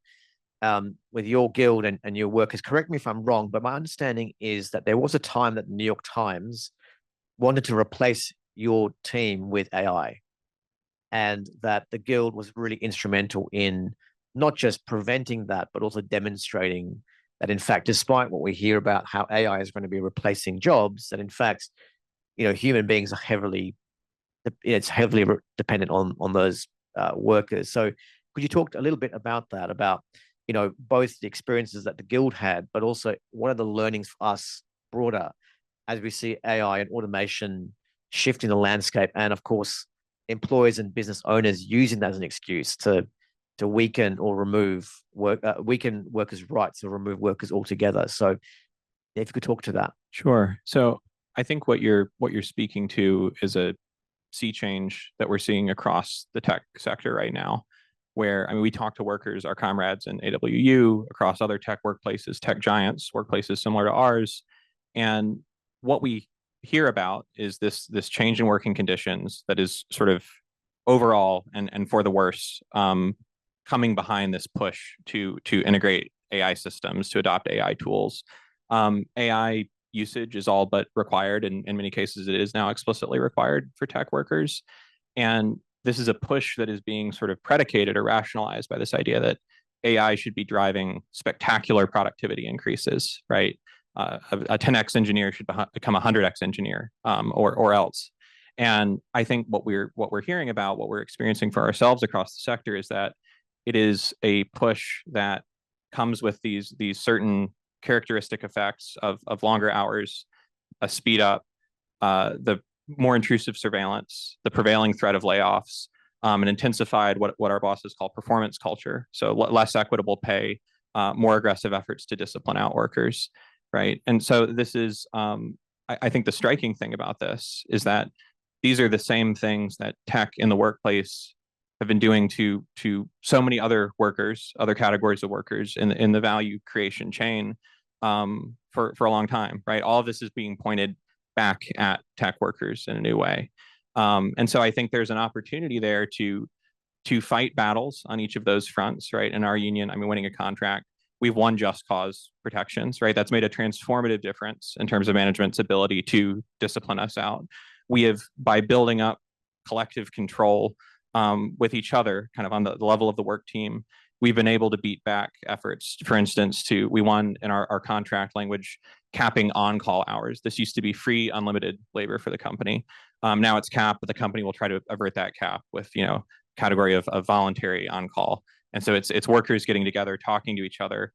with your guild and your workers. Correct me if I'm wrong, but my understanding is that there was a time that the New York Times wanted to replace your team with AI, and that the guild was really instrumental in not just preventing that, but also demonstrating that, in fact, despite what we hear about how AI is going to be replacing jobs, that in fact, human beings are heavily dependent on those workers. So could you talk a little bit about that, about both the experiences that the guild had, but also what are the learnings for us broader as we see AI and automation shifting the landscape, and of course employers and business owners using that as an excuse to weaken or remove weaken workers' rights or remove workers altogether. So if you could talk to that. Sure. So I think what you're speaking to is a sea change that we're seeing across the tech sector right now, where, I mean, we talk to workers, our comrades in AWU, across other tech workplaces, tech giants, workplaces similar to ours. And what we hear about is this change in working conditions that is sort of overall and for the worse, coming behind this push to integrate AI systems, to adopt AI tools. AI usage is all but required, and in many cases it is now explicitly required for tech workers. And this is a push that is being sort of predicated or rationalized by this idea that AI should be driving spectacular productivity increases, right? A 10x engineer should become a 100x engineer, or else. And I think what we're hearing about, what we're experiencing for ourselves across the sector, is that it is a push that comes with these certain characteristic effects of longer hours, a speed up, the more intrusive surveillance, the prevailing threat of layoffs, and intensified what our bosses call performance culture. So less equitable pay, more aggressive efforts to discipline out workers, right? And so this is, I think the striking thing about this is that these are the same things that tech in the workplace have been doing to so many other workers, other categories of workers in the value creation chain, for a long time, right? All of this is being pointed back at tech workers in a new way. And so I think there's an opportunity there to fight battles on each of those fronts, right? In our union, I mean, winning a contract, we've won just cause protections, right? That's made a transformative difference in terms of management's ability to discipline us out. We have, by building up collective control with each other, kind of on the level of the work team, we've been able to beat back efforts. For instance, we won in our contract language capping on-call hours. This used to be free, unlimited labor for the company. Now it's capped, but the company will try to avert that cap with, category of voluntary on-call. And so it's workers getting together, talking to each other,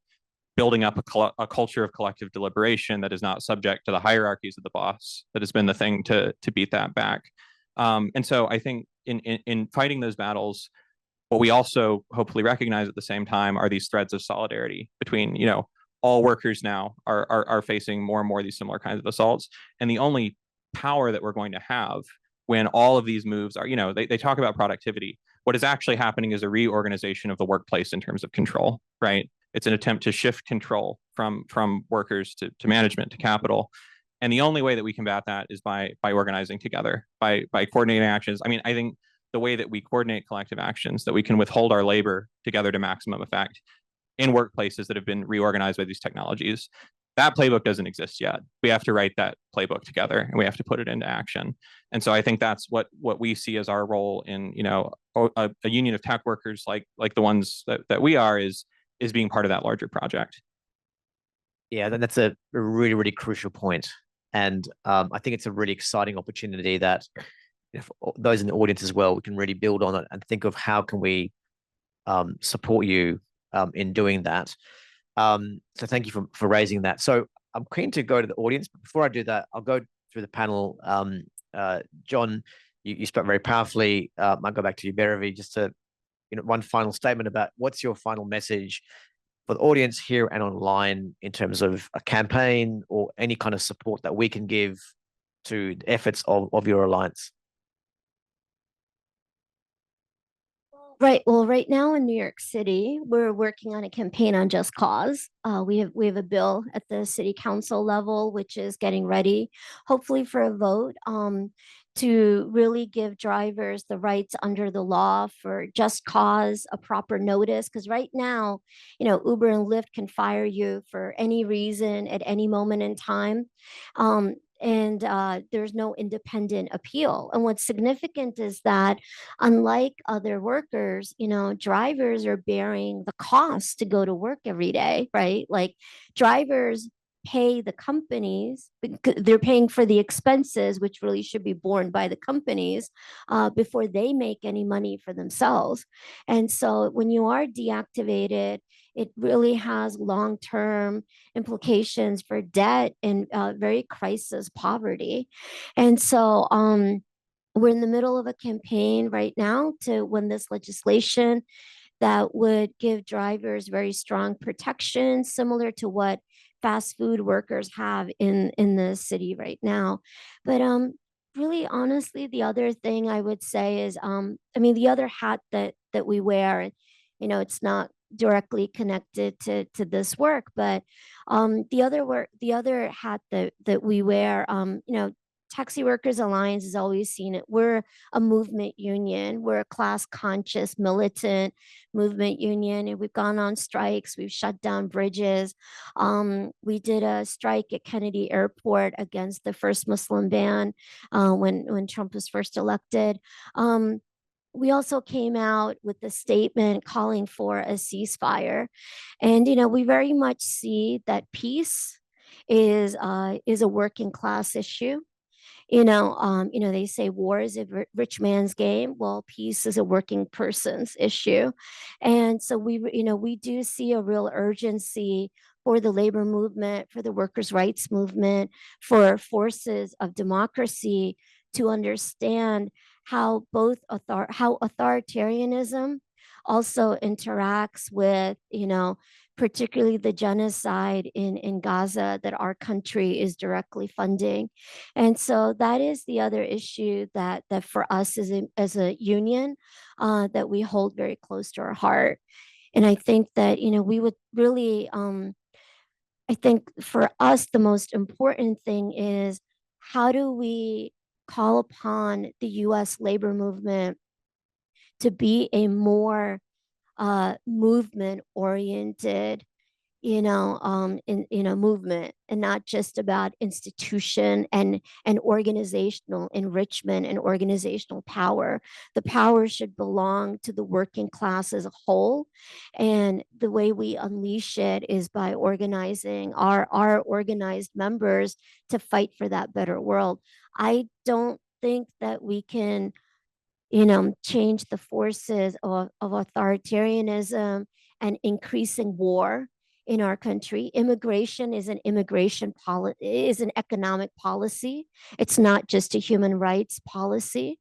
building up a culture of collective deliberation that is not subject to the hierarchies of the boss. That has been the thing to beat that back. And so I think in fighting those battles, what we also hopefully recognize at the same time are these threads of solidarity between, all workers now are facing more and more of these similar kinds of assaults. And the only power that we're going to have when all of these moves are, they talk about productivity. What is actually happening is a reorganization of the workplace in terms of control, right? It's an attempt to shift control from workers to management, to capital. And the only way that we combat that is by organizing together, by coordinating actions. I mean, I think the way that we coordinate collective actions, that we can withhold our labor together to maximum effect in workplaces that have been reorganized by these technologies, that playbook doesn't exist yet. We have to write that playbook together, and we have to put it into action. And so I think that's what we see as our role in, a union of tech workers like the ones that we are, is being part of that larger project. Yeah, that's a really, really crucial point. And I think it's a really exciting opportunity that if those in the audience as well, we can really build on it and think of how can we support you in doing that. So thank you for raising that. So I'm keen to go to the audience, but before I do that, I'll go through the panel. John, you spoke very powerfully. I'll go back to you, Bhairavi, just to one final statement about what's your final message for the audience here and online in terms of a campaign or any kind of support that we can give to the efforts of your alliance. Right. Well, right now in New York City, we're working on a campaign on just cause. We have a bill at the city council level, which is getting ready, hopefully for a vote, to really give drivers the rights under the law for just cause, a proper notice. Because right now, Uber and Lyft can fire you for any reason at any moment in time. And there's no independent appeal. And what's significant is that unlike other workers, drivers are bearing the cost to go to work every day, right? Like drivers pay the companies, they're paying for the expenses, which really should be borne by the companies before they make any money for themselves. And so when you are deactivated, it really has long-term implications for debt and very crisis poverty. And so we're in the middle of a campaign right now to win this legislation that would give drivers very strong protection, similar to what fast food workers have in the city right now. But really, honestly, the other thing I would say is, the other hat that we wear, it's not directly connected to this work, but the other hat that we wear, Taxi Workers Alliance has always seen it. We're a movement union. We're a class conscious, militant movement union. And we've gone on strikes. We've shut down bridges. We did a strike at Kennedy Airport against the first Muslim ban when Trump was first elected. We also came out with a statement calling for a ceasefire. And, we very much see that peace is a working class issue. They say war is a rich man's game. Well, peace is a working person's issue. And so we do see a real urgency for the labor movement, for the workers' rights movement, for forces of democracy to understand how how authoritarianism also interacts with, particularly the genocide in Gaza that our country is directly funding. And so that is the other issue that for us as a union that we hold very close to our heart. And I think that, we would really, I think for us, the most important thing is how do we call upon the US labor movement to be a more movement oriented movement, and not just about institution and organizational enrichment and organizational power. The power should belong to the working class as a whole, and the way we unleash it is by organizing our organized members to fight for that better world. I don't think that we can change the forces of authoritarianism and increasing war in our country. Immigration is an economic policy. It's not just a human rights policy.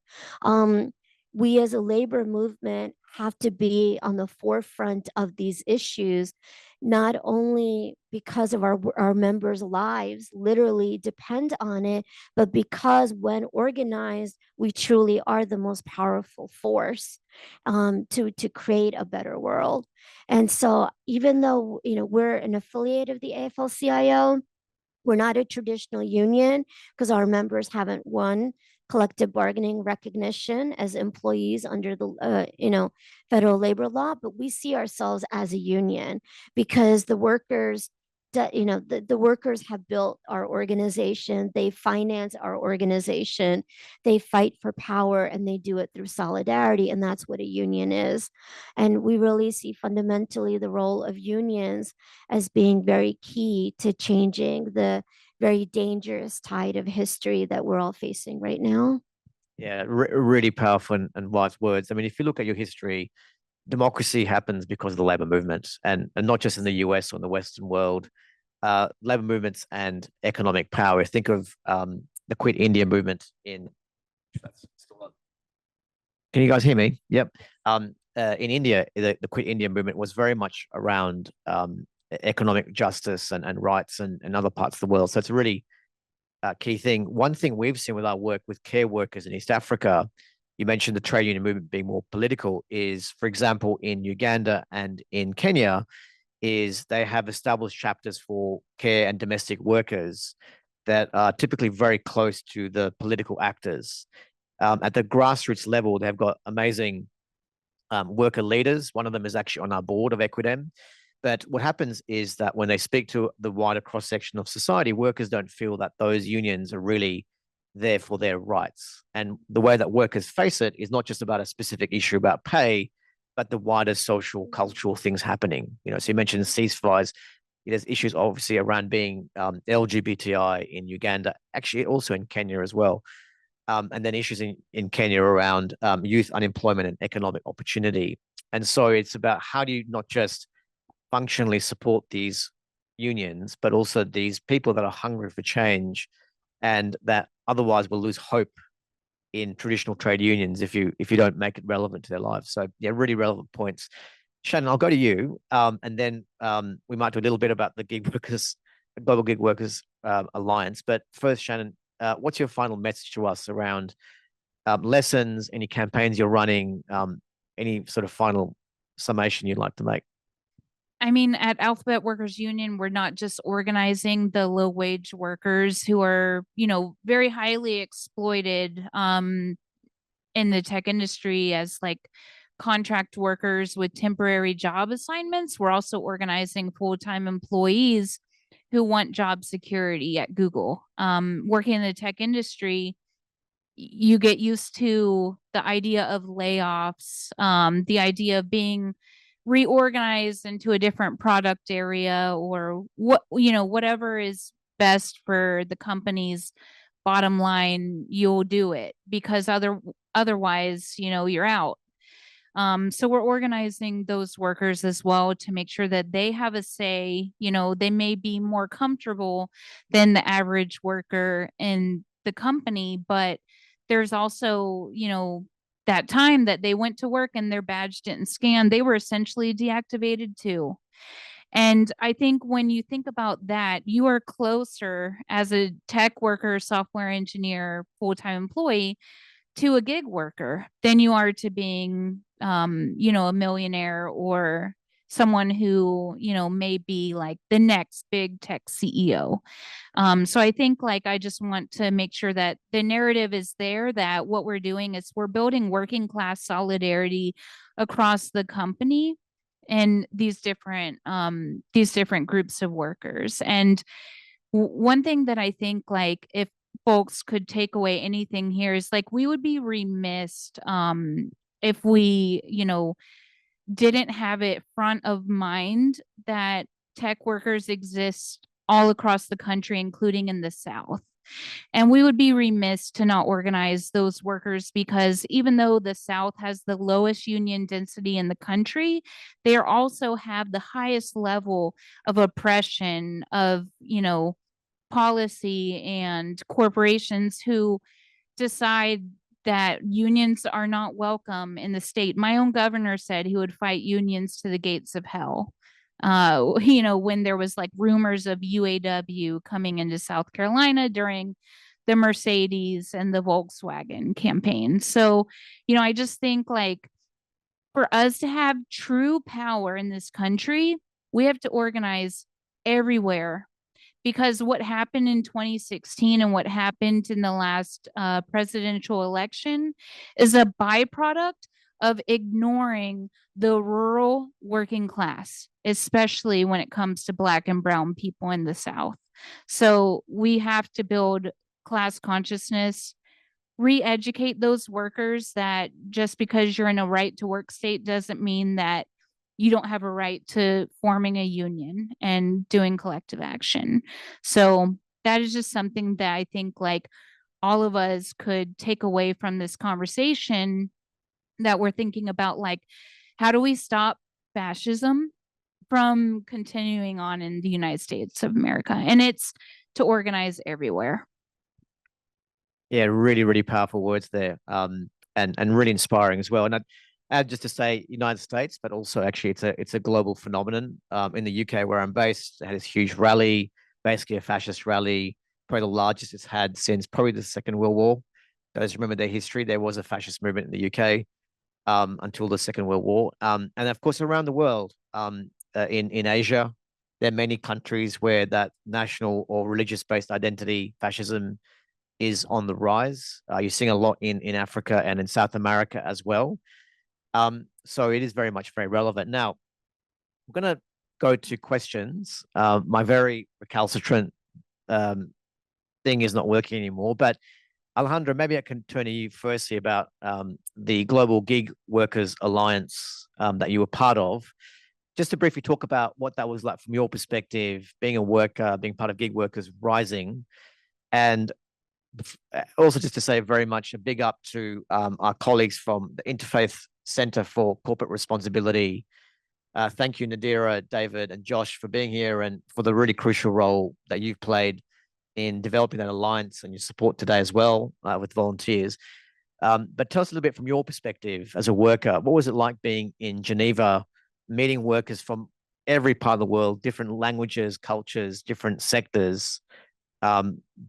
We as a labor movement have to be on the forefront of these issues, not only because of our members' lives literally depend on it, but because when organized, we truly are the most powerful force to create a better world. And so even though, we're an affiliate of the AFL-CIO, we're not a traditional union because our members haven't won collective bargaining recognition as employees under the federal labor law, but we see ourselves as a union because the workers the workers have built our organization, they finance our organization, they fight for power, and they do it through solidarity, and that's what a union is. And we really see fundamentally the role of unions as being very key to changing the very dangerous tide of history that we're all facing right now. Yeah, really powerful and wise words. I mean, if you look at your history, democracy happens because of the labor movement, and not just in the US or in the Western world. Labor movements and economic power. Think of the Quit India movement in. Can you guys hear me? Yep. in India, the Quit India movement was very much around economic justice and rights and other parts of the world. So it's a really key thing. One thing we've seen with our work with care workers in East Africa, you mentioned the trade union movement being more political, is, for example, in Uganda and in Kenya, is they have established chapters for care and domestic workers that are typically very close to the political actors. At the grassroots level, they've got amazing worker leaders. One of them is actually on our board of Equidem. But what happens is that when they speak to the wider cross section of society, workers don't feel that those unions are really there for their rights. And the way that workers face it is not just about a specific issue about pay, but the wider social, cultural things happening. So you mentioned ceasefires. There's issues obviously around being LGBTI in Uganda, actually also in Kenya as well. And then issues in Kenya around youth unemployment and economic opportunity. And so it's about how do you not just functionally support these unions, but also these people that are hungry for change and that otherwise will lose hope in traditional trade unions if you don't make it relevant to their lives. So yeah, really relevant points. Shannon, I'll go to you, and then we might do a little bit about the Global Gig Workers Alliance. But first, Shannon, what's your final message to us around lessons, any campaigns you're running, any sort of final summation you'd like to make? I mean, at Alphabet Workers Union, we're not just organizing the low wage workers who are, very highly exploited in the tech industry as like contract workers with temporary job assignments. We're also organizing full-time employees who want job security at Google. Working in the tech industry, you get used to the idea of layoffs, the idea of being reorganized into a different product area, or whatever is best for the company's bottom line, you'll do it because otherwise, you're out. So we're organizing those workers as well to make sure that they have a say. They may be more comfortable than the average worker in the company, but there's also, that time that they went to work and their badge didn't scan, they were essentially deactivated too. And I think when you think about that, you are closer as a tech worker, software engineer, full-time employee to a gig worker than you are to being, a millionaire or someone who, may be like the next big tech CEO. So I think I just want to make sure that the narrative is there, that what we're doing is we're building working class solidarity across the company and these different groups of workers. And one thing that I think if folks could take away anything here is we would be remiss if we, didn't have it front of mind that tech workers exist all across the country, including in the South. And we would be remiss to not organize those workers because even though the South has the lowest union density in the country, they also have the highest level of oppression of, policy and corporations who decide that unions are not welcome in the state. My own governor said he would fight unions to the gates of hell. When there was rumors of UAW coming into South Carolina during the Mercedes and the Volkswagen campaign. So, I just think for us to have true power in this country, we have to organize everywhere. Because what happened in 2016 and what happened in the last presidential election is a byproduct of ignoring the rural working class, especially when it comes to Black and brown people in the South. So we have to build class consciousness, re-educate those workers that just because you're in a right to work state doesn't mean that you don't have a right to forming a union and doing collective action. So that is just something that I think all of us could take away from this conversation, that we're thinking about how do we stop fascism from continuing on in the United States of America? And it's to organize everywhere. Yeah, really, really powerful words there, and really inspiring as well. And add just to say United States, but also actually it's a global phenomenon. In the UK where I'm based, it had this huge rally, basically a fascist rally, probably the largest it's had since probably the Second World War. Those remember their history. There was a fascist movement in the UK until the Second World War, and of course around the world. In Asia, there are many countries where that national or religious-based identity fascism is on the rise. You're seeing a lot in Africa and in South America as well. So it is very much very relevant. Now, I'm going to go to questions. My very recalcitrant thing is not working anymore, but Alejandra, maybe I can turn to you firstly about the Global Gig Workers Alliance that you were part of. Just to briefly talk about what that was like from your perspective, being a worker, being part of Gig Workers Rising, and also just to say very much a big up to our colleagues from the Interfaith Center for Corporate Responsibility. Thank you, Nadira, David, and Josh for being here and for the really crucial role that you've played in developing that alliance and your support today as well with volunteers. But tell us a little bit from your perspective as a worker. What was it like being in Geneva, meeting workers from every part of the world, different languages, cultures, different sectors,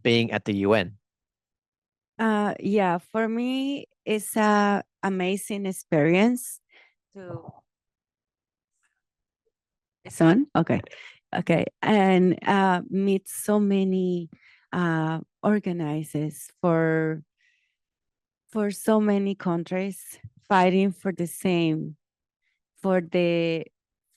being at the UN? Yeah, for me, it's a amazing experience to. It's on? Okay. Okay. And meet so many organizers for so many countries fighting for the same, for the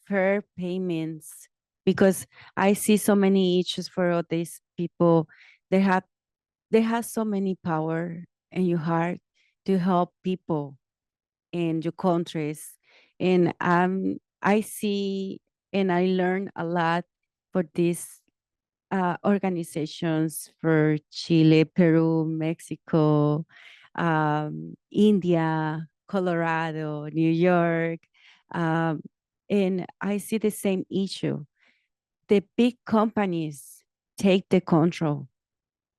fair payments, because I see so many issues for all these people. They have so many power in your heart to help people in your countries. And I see and I learn a lot for these organizations for Chile, Peru, Mexico, India, Colorado, New York. And I see the same issue. The big companies take the control,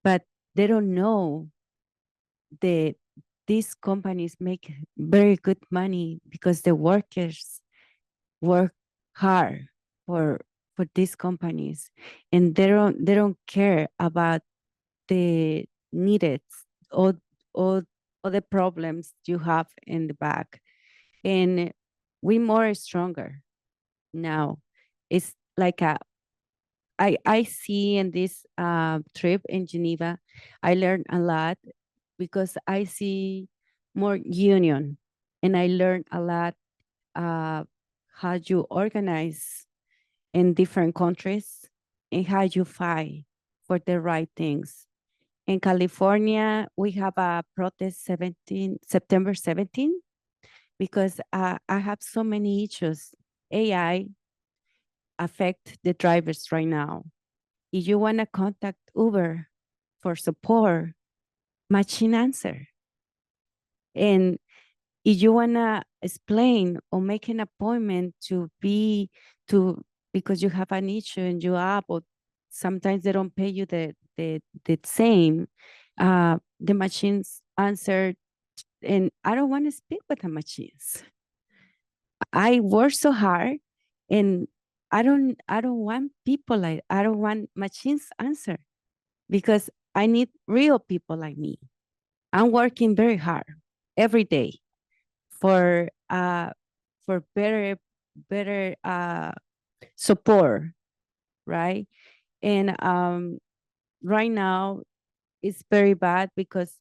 but they don't know that these companies make very good money because the workers work hard for these companies, and they don't care about the needed or or the problems you have in the back. And we more stronger now. It's like I see in this trip in Geneva, I learned a lot because I see more union, and I learned a lot how you organize in different countries and how you fight for the right things. In California, we have a protest September 17 because I have so many issues. AI affect the drivers right now. If you want to contact Uber for support, machine answer. And if you want to explain or make an appointment because you have an issue in your app, or sometimes they don't pay you the same, the machines answer. And I don't want to speak with the machines. I work so hard, and I don't want people like, I don't want machines answer, because I need real people like me. I'm working very hard every day for better support, right? And right now it's very bad because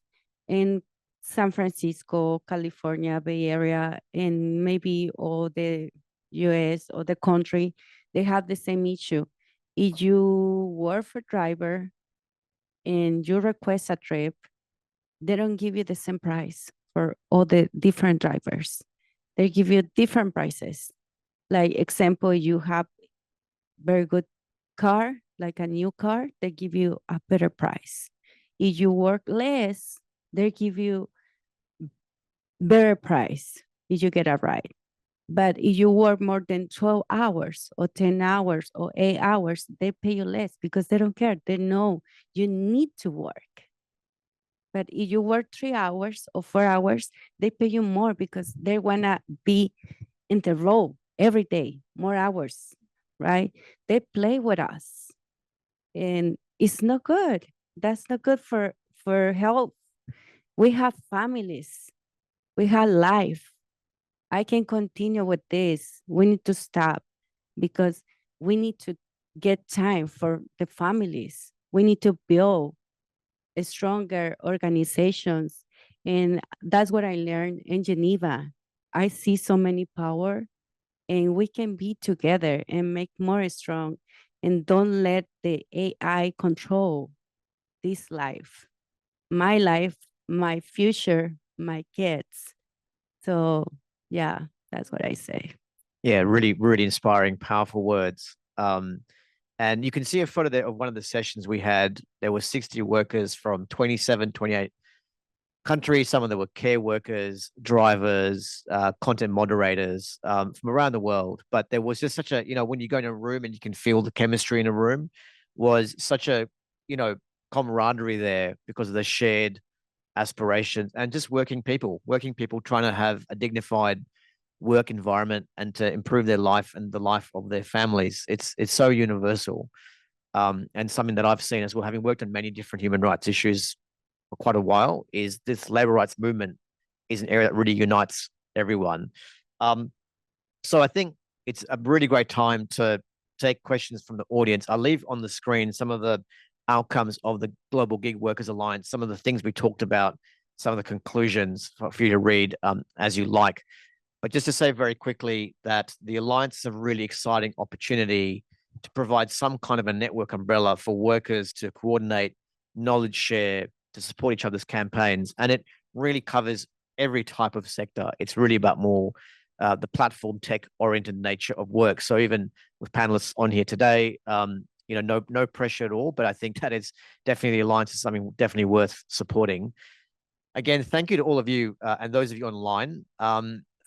in San Francisco, California, Bay Area, and maybe all the US or the country, they have the same issue. If you work for driver and you request a trip, they don't give you the same price for all the different drivers. They give you different prices. Like example, you have very good car, like a new car, they give you a better price. If you work less, they give you better price if you get a ride. But if you work more than 12 hours or 10 hours or 8 hours, they pay you less because they don't care. They know you need to work. But if you work 3 hours or 4 hours, they pay you more because they wanna be in the role every day, more hours, right? They play with us, and it's not good. That's not good for health. We have families. We have life. I can continue with this. We need to stop because we need to get time for the families. We need to build a stronger organizations. And that's what I learned in Geneva. I see so many power, and we can be together and make more strong, and don't let the AI control this life, my future, my kids. So yeah, that's what I say. Yeah, really, really inspiring, powerful words. And you can see a photo there of one of the sessions we had. There were 60 workers from 27, 28 countries. Some of them were care workers, drivers, content moderators from around the world. But there was just such a, when you go in a room and you can feel the chemistry in a room, was such a, camaraderie there because of the shared aspirations and just working people trying to have a dignified work environment and to improve their life and the life of their families. It's so universal, and something that I've seen as well, having worked on many different human rights issues for quite a while, is this labor rights movement is an area that really unites everyone. So I think it's a really great time to take questions from the audience. I'll leave on the screen some of the outcomes of the Global Gig Workers Alliance, some of the things we talked about, some of the conclusions for you to read as you like. But just to say very quickly that the Alliance is a really exciting opportunity to provide some kind of a network umbrella for workers to coordinate, knowledge share, to support each other's campaigns. And it really covers every type of sector. It's really about more the platform tech oriented nature of work. So even with panelists on here today, no pressure at all, but I think that is definitely, the Alliance is something definitely worth supporting. Again, thank you to all of you and those of you online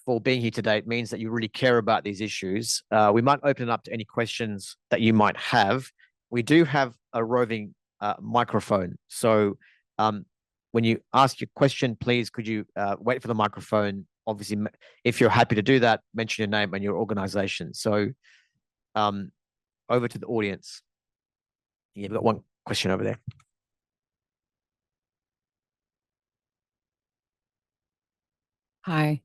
for being here today. It means that you really care about these issues. We might open it up to any questions that you might have. We do have a roving microphone. So when you ask your question, please, could you wait for the microphone? Obviously, if you're happy to do that, mention your name and your organization. So over to the audience. Yeah, we've got one question over there. Hi.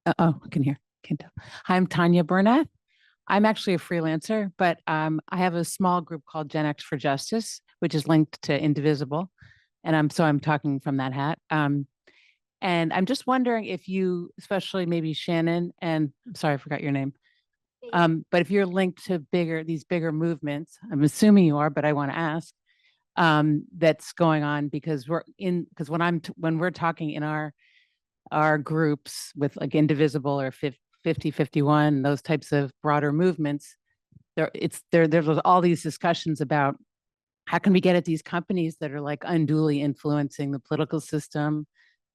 I can hear. Can't tell. Hi, I'm Tanya Burnett. I'm actually a freelancer, but I have a small group called Gen X for Justice, which is linked to Indivisible, and I'm talking from that hat. And I'm just wondering if you, especially maybe Shannon, and I'm sorry, I forgot your name. But if you're linked to these bigger movements, I'm assuming you are, but I want to ask, that's going on because when we're talking in our groups with like Indivisible or 5051, those types of broader movements, there's all these discussions about how can we get at these companies that are like unduly influencing the political system,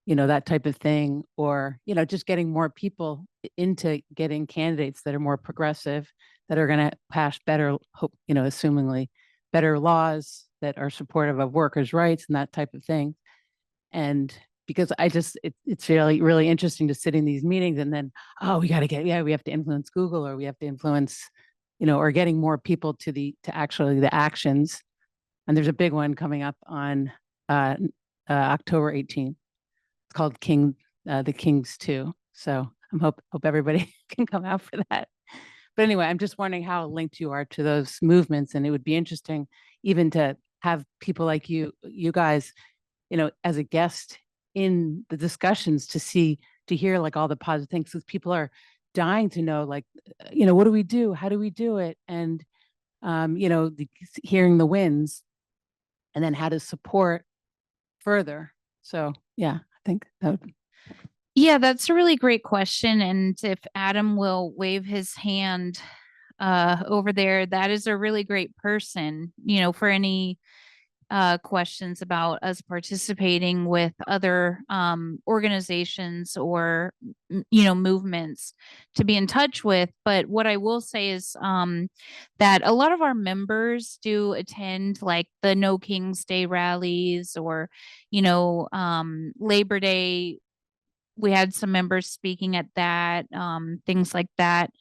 that type of thing, or, just getting more people into getting candidates that are more progressive, that are going to pass better, assumingly better laws that are supportive of workers' rights and that type of thing. And because it's really, really interesting to sit in these meetings and then, we have to influence Google, or we have to influence, or getting more people to actually the actions. And there's a big one coming up on October 18th. It's called the Kings 2. So I hope everybody can come out for that. But anyway, I'm just wondering how linked you are to those movements. And it would be interesting even to have people like you guys, as a guest in the discussions to hear like all the positive things, because people are dying to know, like, what do we do? How do we do it? And, hearing the wins and then how to support further. So, yeah, I think that would. Yeah, that's a really great question. And if Adam will wave his hand over there, that is a really great person, for any questions about us participating with other organizations or movements to be in touch with. But what I will say is that a lot of our members do attend like the No King's Day rallies or Labor Day. We had some members speaking at that, things like that.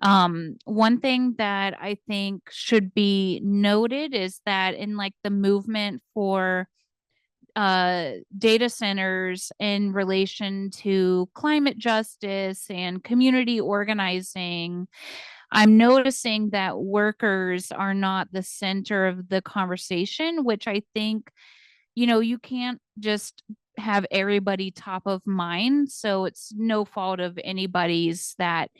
One thing that I think should be noted is that in like the movement for data centers in relation to climate justice and community organizing, I'm noticing that workers are not the center of the conversation, which I think, you can't just have everybody top of mind. So it's no fault of anybody's that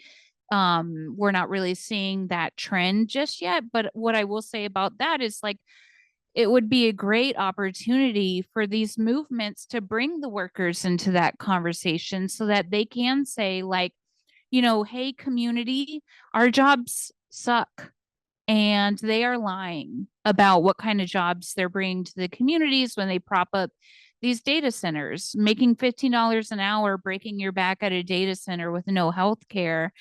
we're not really seeing that trend just yet. But what I will say about that is like it would be a great opportunity for these movements to bring the workers into that conversation so that they can say like, hey community, our jobs suck and they are lying about what kind of jobs they're bringing to the communities when they prop up these data centers, making $15 an hour, breaking your back at a data center with no health care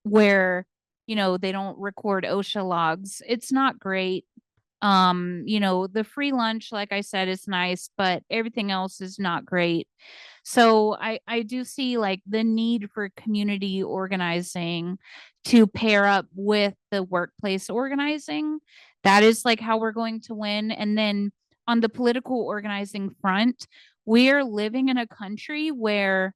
where they don't record OSHA logs. It's not great. The free lunch, like I said, is nice, but everything else is not great. So I do see like the need for community organizing to pair up with the workplace organizing. That is like how we're going to win. And then on the political organizing front, we're living in a country where,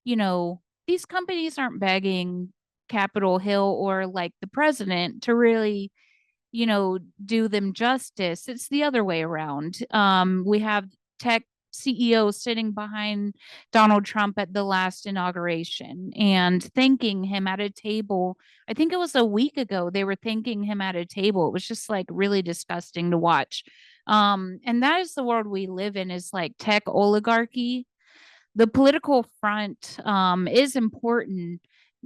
these companies aren't begging Capitol Hill or like the president to really do them justice. It's the other way around. We have tech CEOs sitting behind Donald Trump at the last inauguration and thanking him at a table. I think it was a week ago they were thanking him at a table. It was just like really disgusting to watch. And that is the world we live in, is like tech oligarchy. The political front is important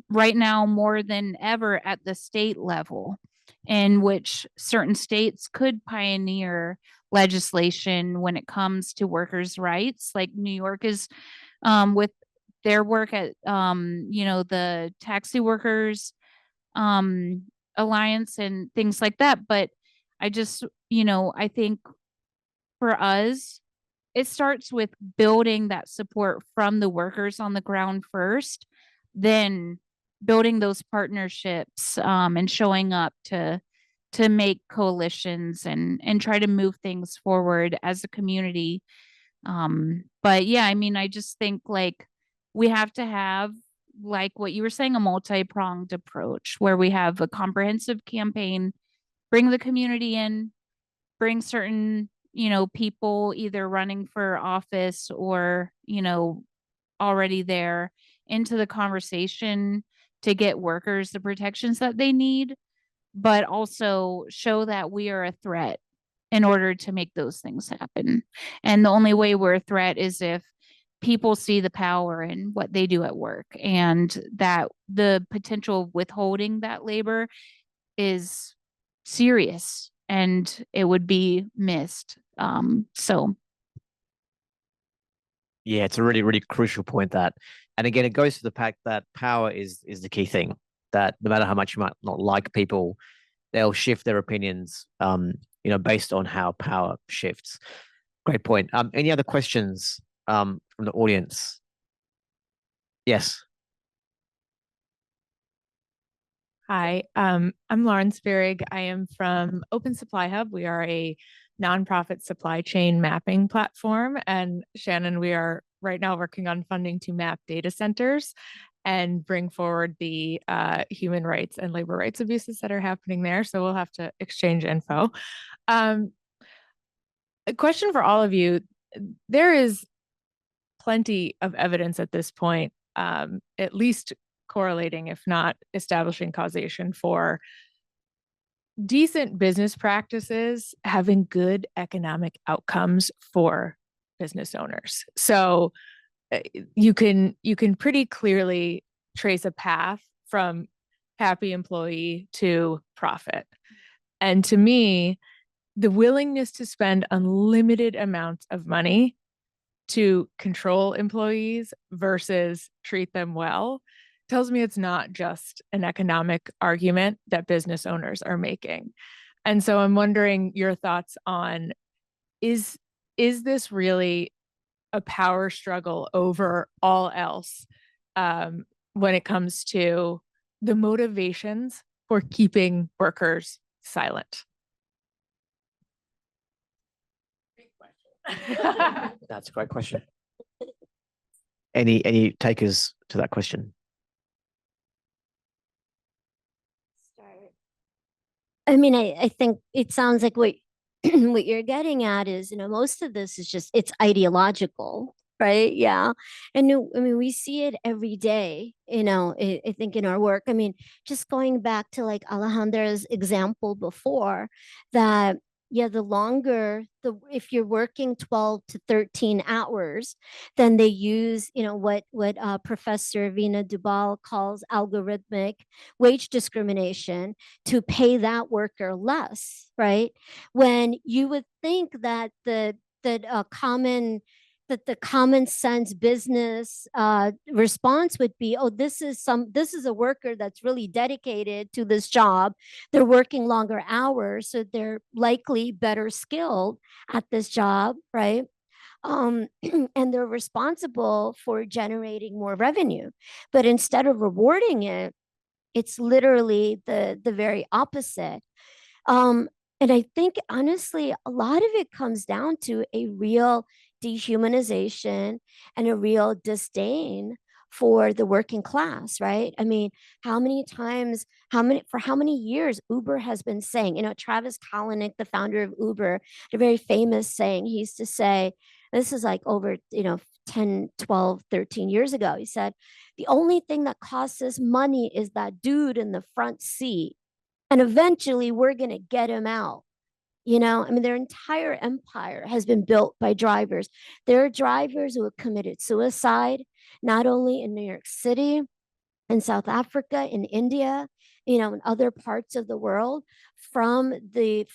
right now more than ever at the state level, in which certain states could pioneer legislation when it comes to workers' rights. Like New York is with their work at the taxi workers alliance and things like that. But I just I think for us it starts with building that support from the workers on the ground first, then building those partnerships and showing up to make coalitions and try to move things forward as a community. But yeah, I mean, I just think like we have to have, like what you were saying, a multi-pronged approach where we have a comprehensive campaign, bring the community in, bring certain people either running for office or already there into the conversation to get workers the protections that they need, but also show that we are a threat in order to make those things happen. And the only way we're a threat is if people see the power in what they do at work, and that the potential of withholding that labor is serious and it would be missed. So Yeah, it's a really, really crucial point that, and again, it goes to the fact that power is the key thing. That no matter how much you might not like people, they'll shift their opinions, based on how power shifts. Great point. Any other questions from the audience? Yes. Hi, I'm Lauren Spierig. I am from Open Supply Hub. We are a nonprofit supply chain mapping platform. And Shannon, we are right now working on funding to map data centers and bring forward the human rights and labor rights abuses that are happening there. So we'll have to exchange info. A question for all of you. There is plenty of evidence at this point, at least correlating, if not establishing causation, for decent business practices having good economic outcomes for business owners. So you can pretty clearly trace a path from happy employee to profit. And to me, the willingness to spend unlimited amounts of money to control employees versus treat them well tells me it's not just an economic argument that business owners are making. And so I'm wondering your thoughts on, is this really a power struggle over all else when it comes to the motivations for keeping workers silent? That's a great question. Any takers to that question? I mean, I think it sounds like what what you're getting at is, most of this is just, it's ideological, right? Yeah. And I mean, we see it every day, I think in our work. I mean, just going back to like Alejandra's example before, that yeah, if you're working 12 to 13 hours, then they use, what Professor Vina Dubal calls algorithmic wage discrimination to pay that worker less, right? When you would think that the common sense business response would be, oh, this is a worker that's really dedicated to this job. They're working longer hours, so they're likely better skilled at this job, right? And they're responsible for generating more revenue. But instead of rewarding it, it's literally the very opposite. And I think honestly, a lot of it comes down to a real dehumanization and a real disdain for the working class, right? I mean, how many years Uber has been saying, Travis Kalanick, the founder of Uber, a very famous saying, he used to say, this is like over, 10, 12, 13 years ago. He said, the only thing that costs us money is that dude in the front seat. And eventually we're going to get him out. I mean, their entire empire has been built by drivers. There are drivers who have committed suicide, not only in New York City, in South Africa, in India, in other parts of the world, from the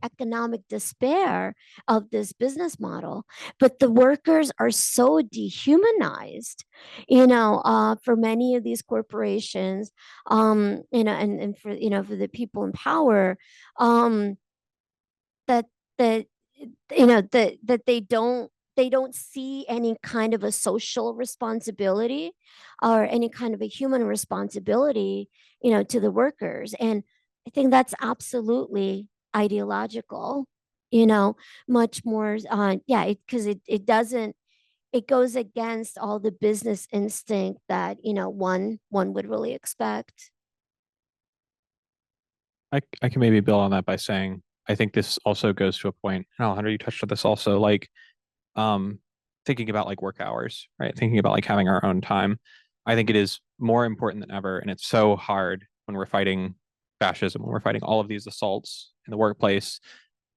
economic despair of this business model. But the workers are so dehumanized, for many of these corporations, and for for the people in power, that that that they don't see any kind of a social responsibility or any kind of a human responsibility, to the workers. And I think that's absolutely ideological, much more, yeah, because it doesn't, it goes against all the business instinct that, one would really expect. I can maybe build on that by saying, I think this also goes to a point, and Alejandra, you touched on this also, like thinking about like work hours, right? Thinking about like having our own time. I think it is more important than ever. And it's so hard when we're fighting fascism, when we're fighting all of these assaults in the workplace,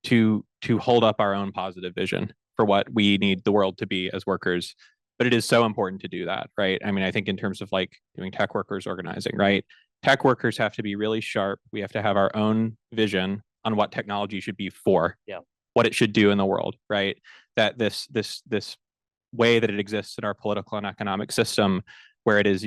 to hold up our own positive vision for what we need the world to be as workers. But it is so important to do that, right? I mean, I think in terms of like doing tech workers organizing, right? Tech workers have to be really sharp. We have to have our own vision on what technology should be for, what it should do in the world, right? That this way that it exists in our political and economic system, where it is,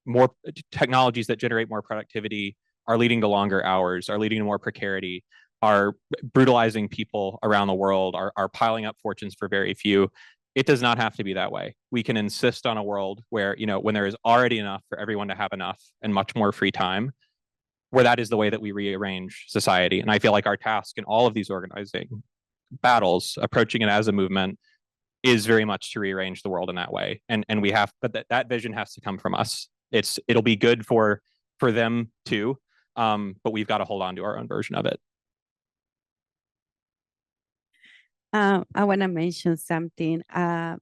more technologies that generate more productivity are leading to longer hours, are leading to more precarity, are brutalizing people around the world, are piling up fortunes for very few. It does not have to be that way. We can insist on a world where, when there is already enough for everyone to have enough and much more free time, where that is the way that we rearrange society. And I feel like our task in all of these organizing battles, approaching it as a movement, is very much to rearrange the world in that way. And we have, but that vision has to come from us. It'll be good for them too, but we've got to hold on to our own version of it. I want to mention something. The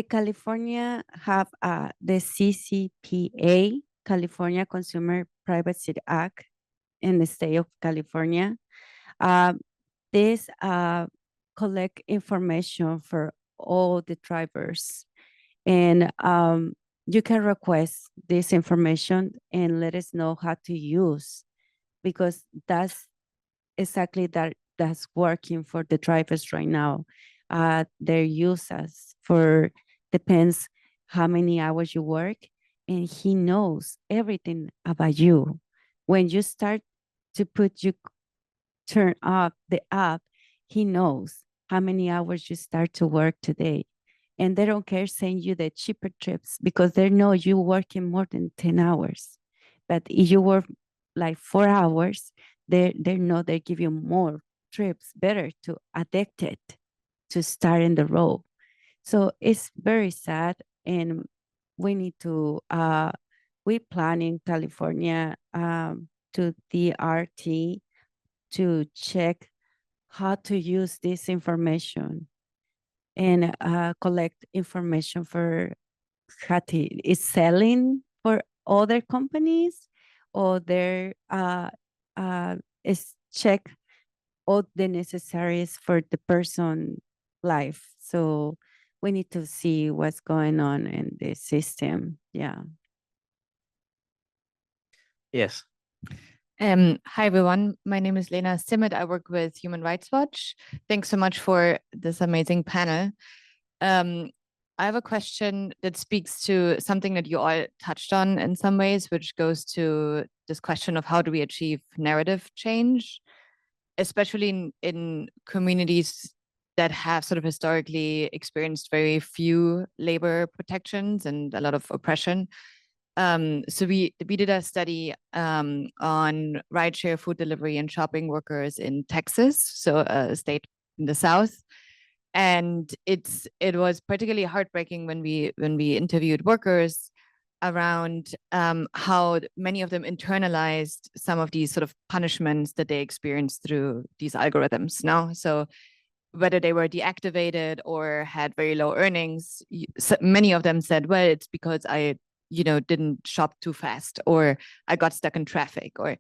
California have the CCPA, California Consumer Privacy Act, in the state of California. This collect information for all the drivers, and you can request this information and let us know how to use, because that's exactly that's working for the drivers right now. Their users for depends how many hours you work, and he knows everything about you. When you start to turn off the app, he knows how many hours you start to work today. And they don't care send you the cheaper trips because they know you working more than 10 hours. But if you work like 4 hours, they know they give you more trips, better to addicted to start in the road. So it's very sad, and we need to we plan in California to the RT to check how to use this information and collect information for Hati is selling for other companies, or there is check all the necessaries for the person life. So we need to see what's going on in the system. Yeah. Yes. Hi, everyone. My name is Lena Simmet. I work with Human Rights Watch. Thanks so much for this amazing panel. I have a question that speaks to something that you all touched on in some ways, which goes to this question of how do we achieve narrative change, especially in communities that have sort of historically experienced very few labor protections and a lot of oppression. So we did a study on rideshare food delivery and shopping workers in Texas, so a state in the South. And it was particularly heartbreaking when we interviewed workers around how many of them internalized some of these sort of punishments that they experienced through these algorithms. Now, so whether they were deactivated or had very low earnings, many of them said, well, it's because I didn't shop too fast, or I got stuck in traffic, or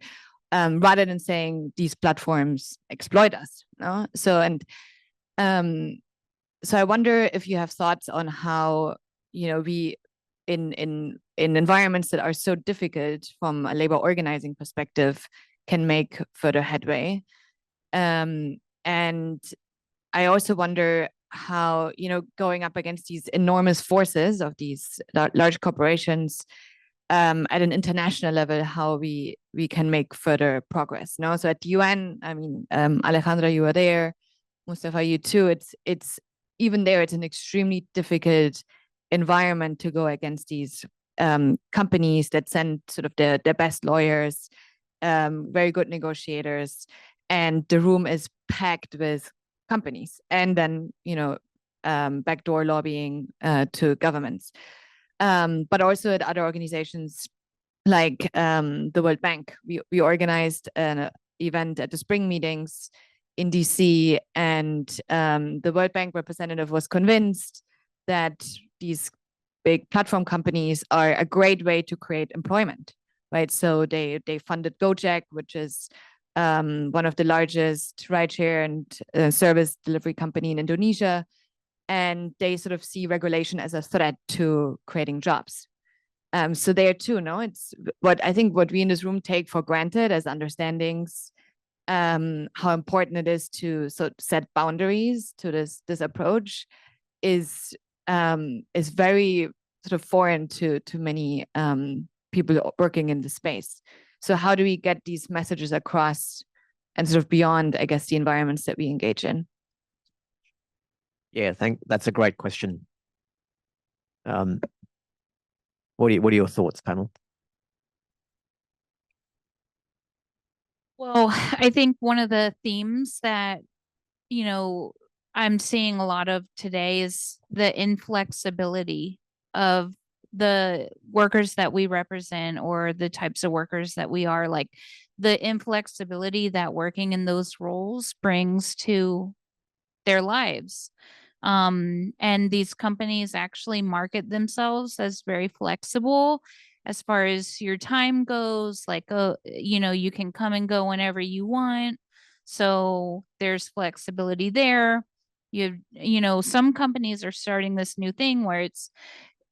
rather than saying these platforms exploit us. No? So I wonder if you have thoughts on how we in environments that are so difficult from a labor organizing perspective can make further headway. And I also wonder how, going up against these enormous forces of these large corporations at an international level, how we can make further progress. No, so at the UN, I mean, Alejandra, you were there, Mustafa, you too. It's even there, it's an extremely difficult environment to go against these companies that send sort of their best lawyers, very good negotiators, and the room is packed with companies, and then backdoor lobbying to governments, but also at other organizations like the World Bank. We organized an event at the spring meetings in DC, and the World Bank representative was convinced that these big platform companies are a great way to create employment, right? So they funded Gojek, which is one of the largest rideshare and service delivery company in Indonesia, and they sort of see regulation as a threat to creating jobs. So there too, no, it's what I think what we in this room take for granted as understandings, how important it is to set boundaries to this approach is very sort of foreign to many people working in the space. So how do we get these messages across and sort of beyond, I guess, the environments that we engage in? Yeah, that's a great question. What are your thoughts, panel? Well, I think one of the themes that, I'm seeing a lot of today is the inflexibility of the workers that we represent, or the types of workers that we are, like the inflexibility that working in those roles brings to their lives. And these companies actually market themselves as very flexible as far as your time goes, like, you can come and go whenever you want. So there's flexibility there. Some companies are starting this new thing where it's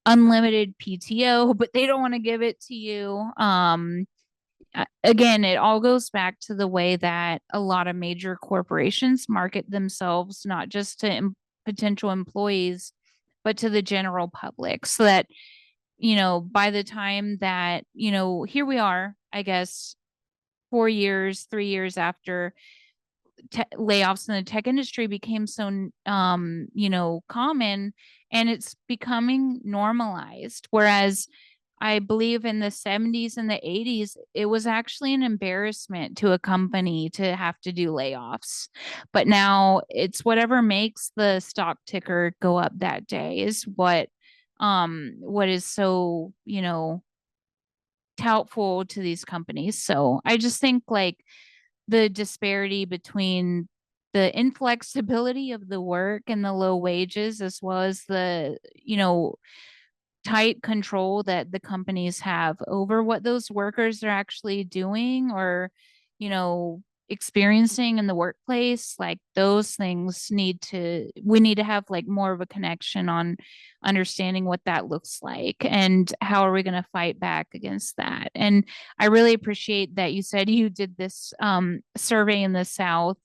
unlimited PTO, but they don't want to give it to you. again, it all goes back to the way that a lot of major corporations market themselves, not just to potential employees, but to the general public, so that, by the time that, here we are, I guess, 4 years, 3 years after layoffs in the tech industry became so, common, and it's becoming normalized. Whereas I believe in the 70s and the 80s, it was actually an embarrassment to a company to have to do layoffs. But now it's whatever makes the stock ticker go up that day is what is so, doubtful to these companies. So I just think like the disparity between the inflexibility of the work and the low wages, as well as the, tight control that the companies have over what those workers are actually doing or, experiencing in the workplace, like those things we need to have like more of a connection on understanding what that looks like and how are we going to fight back against that. And I really appreciate that you said you did this survey in the South.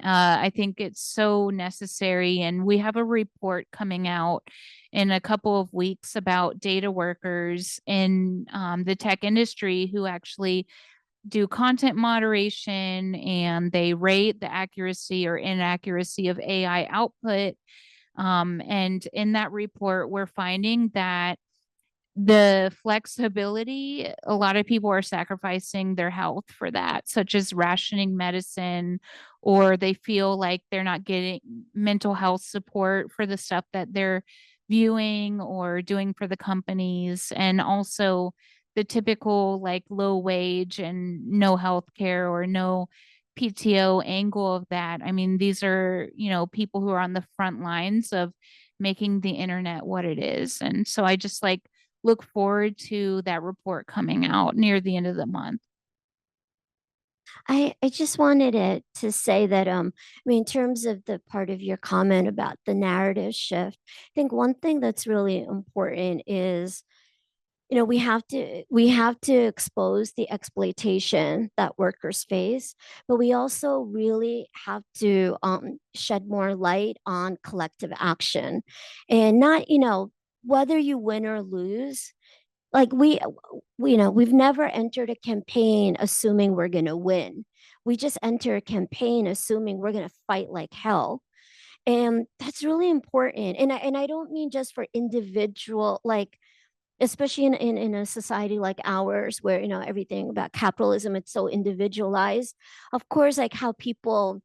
I think it's so necessary. And we have a report coming out in a couple of weeks about data workers in the tech industry who actually do content moderation, and they rate the accuracy or inaccuracy of AI output. And in that report, we're finding that the flexibility, a lot of people are sacrificing their health for that, such as rationing medicine, or they feel like they're not getting mental health support for the stuff that they're viewing or doing for the companies. And also the typical like low wage and no health care or no PTO angle of that. I mean, these are, people who are on the front lines of making the internet what it is. And so I just like look forward to that report coming out near the end of the month. I just wanted to say that I mean, in terms of the part of your comment about the narrative shift, I think one thing that's really important is, we have to expose the exploitation that workers face, but we also really have to shed more light on collective action, and not, whether you win or lose. Like we've never entered a campaign assuming we're going to win. We just enter a campaign assuming we're going to fight like hell. And that's really important. And I don't mean just for individual, like, especially in a society like ours where, everything about capitalism, it's so individualized. Of course, like how people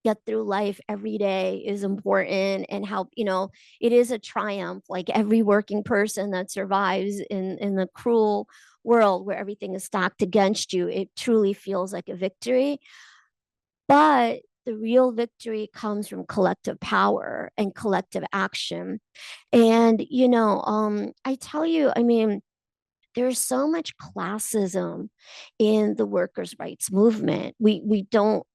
get through life every day is important, and how, it is a triumph, like every working person that survives in the cruel world where everything is stacked against you, it truly feels like a victory. But the real victory comes from collective power and collective action. And I tell you, I mean, there's so much classism in the workers' rights movement. We don't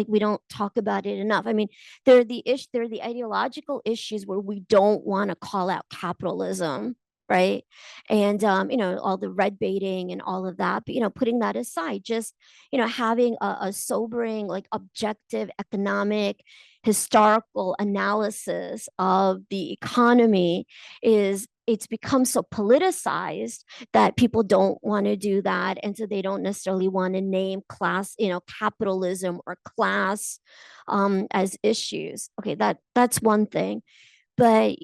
we don't talk about it enough. I mean, there are the ideological issues where we don't want to call out capitalism, right? And all the red baiting and all of that. But putting that aside, just having a sobering, like objective economic historical analysis of the economy it's become so politicized that people don't want to do that. And so they don't necessarily want to name class, capitalism or class as issues. Okay, that's one thing. But,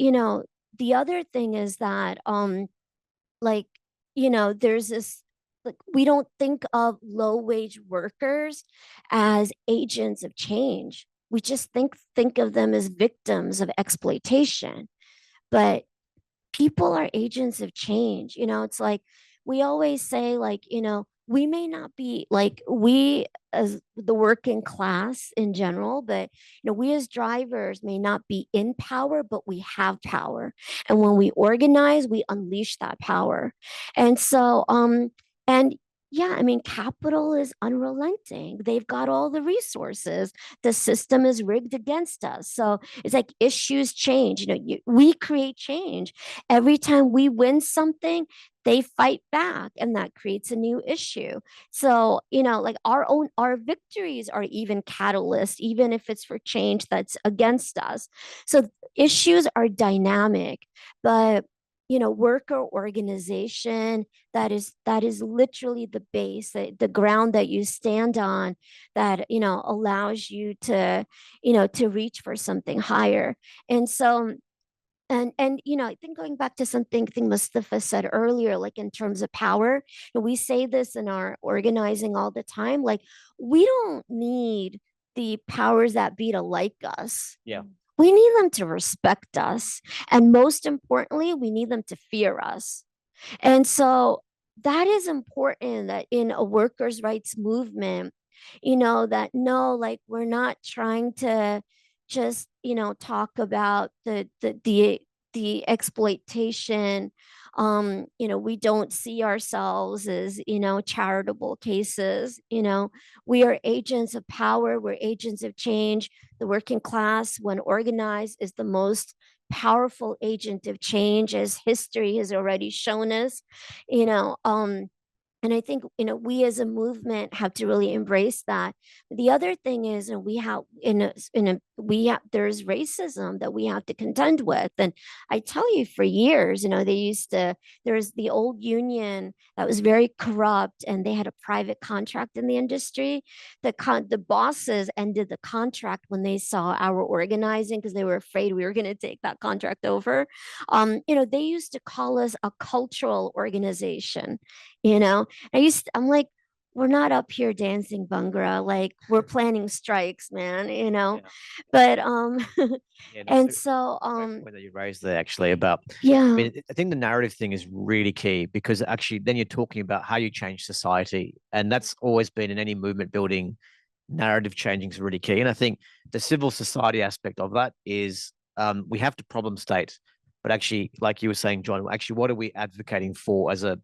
the other thing is that there's this, like, we don't think of low wage workers as agents of change. We just think of them as victims of exploitation. But people are agents of change. It's like we always say, like, we may not be like we as the working class in general, but we as drivers may not be in power, but we have power. And when we organize, we unleash that power. And so and yeah, I mean, capital is unrelenting. They've got all the resources. The system is rigged against us. So it's like issues change. We create change. Every time we win something, they fight back, and that creates a new issue. So, like our victories are even catalysts, even if it's for change that's against us. So issues are dynamic, but worker organization, that is literally the base, the ground that you stand on, that allows you to reach for something higher. And so, and I think going back to something I think Mustafa said earlier, like in terms of power, and we say this in our organizing all the time, like we don't need the powers that be to like us. Yeah. We need them to respect us. And most importantly, we need them to fear us. And so that is important, that in a workers' rights movement, that no, like we're not trying to just, talk about the exploitation. We don't see ourselves as, charitable cases. We are agents of power, we're agents of change. The working class, when organized, is the most powerful agent of change, as history has already shown us. you know um and I think we as a movement have to really embrace that. The other thing is, we have there's racism that we have to contend with. And I tell you, for years, there's the old union that was very corrupt, and they had a private contract in the industry. The bosses ended the contract when they saw our organizing, because they were afraid we were going to take that contract over. They used to call us a cultural organization. I'm like, we're not up here dancing Bhangra, like we're planning strikes, man. Yeah. But Yeah, and that's so a great point that you raised there, actually, about I yeah, mean, I think the narrative thing is really key, because actually then you're talking about how you change society. And that's always been in any movement building, narrative changing is really key. And I think the civil society aspect of that is we have to problem state, but actually, like you were saying, John, actually, what are we advocating for as a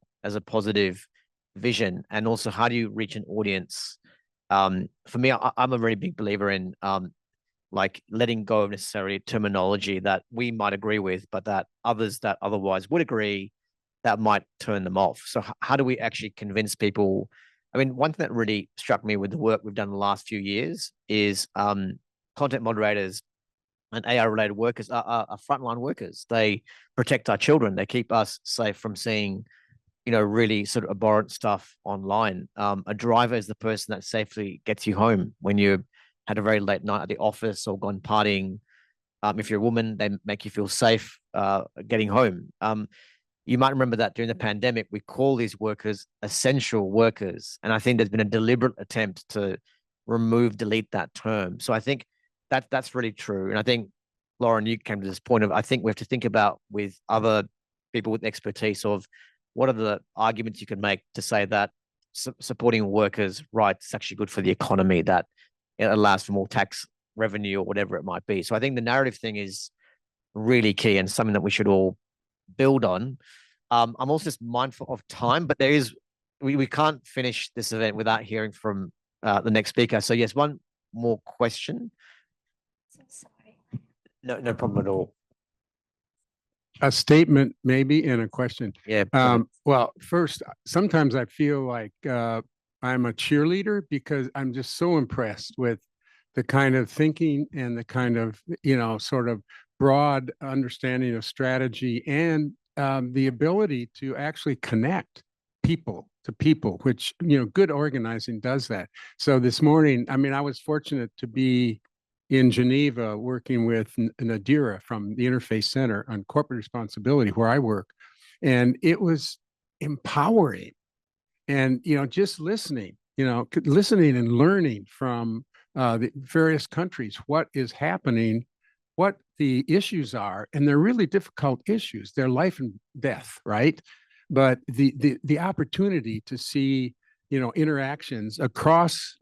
positive vision? And also, how do you reach an audience? For me, I'm a very big believer in like letting go of necessary terminology that we might agree with, but that others that otherwise would agree, that might turn them off. So how do we actually convince people? I mean, one thing that really struck me with the work we've done in the last few years is content moderators and AI related workers are frontline workers. They protect our children. They keep us safe from seeing, really sort of abhorrent stuff online. A driver is the person that safely gets you home when you had a very late night at the office or gone partying. If you're a woman, they make you feel safe getting home. You might remember that during the pandemic, we call these workers essential workers. And I think there's been a deliberate attempt to delete that term. So I think that's really true. And I think, Lauren, you came to this point of, I think we have to think about with other people with expertise of what are the arguments you can make to say that supporting workers' rights is actually good for the economy, that it allows for more tax revenue or whatever it might be. So I think the narrative thing is really key and something that we should all build on. I'm also just mindful of time, but we can't finish this event without hearing from the next speaker. So yes, one more question. so sorry. No problem at all. A statement maybe and a question. Yeah. Well, first, sometimes I feel like I'm a cheerleader, because I'm just so impressed with the kind of thinking and the kind of, sort of broad understanding of strategy, and the ability to actually connect people to people, which, good organizing does that. So this morning, I mean, I was fortunate to be in Geneva working with Nadira from the Interface Center on corporate responsibility, where I work. And it was empowering. And, just listening and learning from the various countries, what is happening, what the issues are. And they're really difficult issues. They're life and death, right? But the opportunity to see, interactions across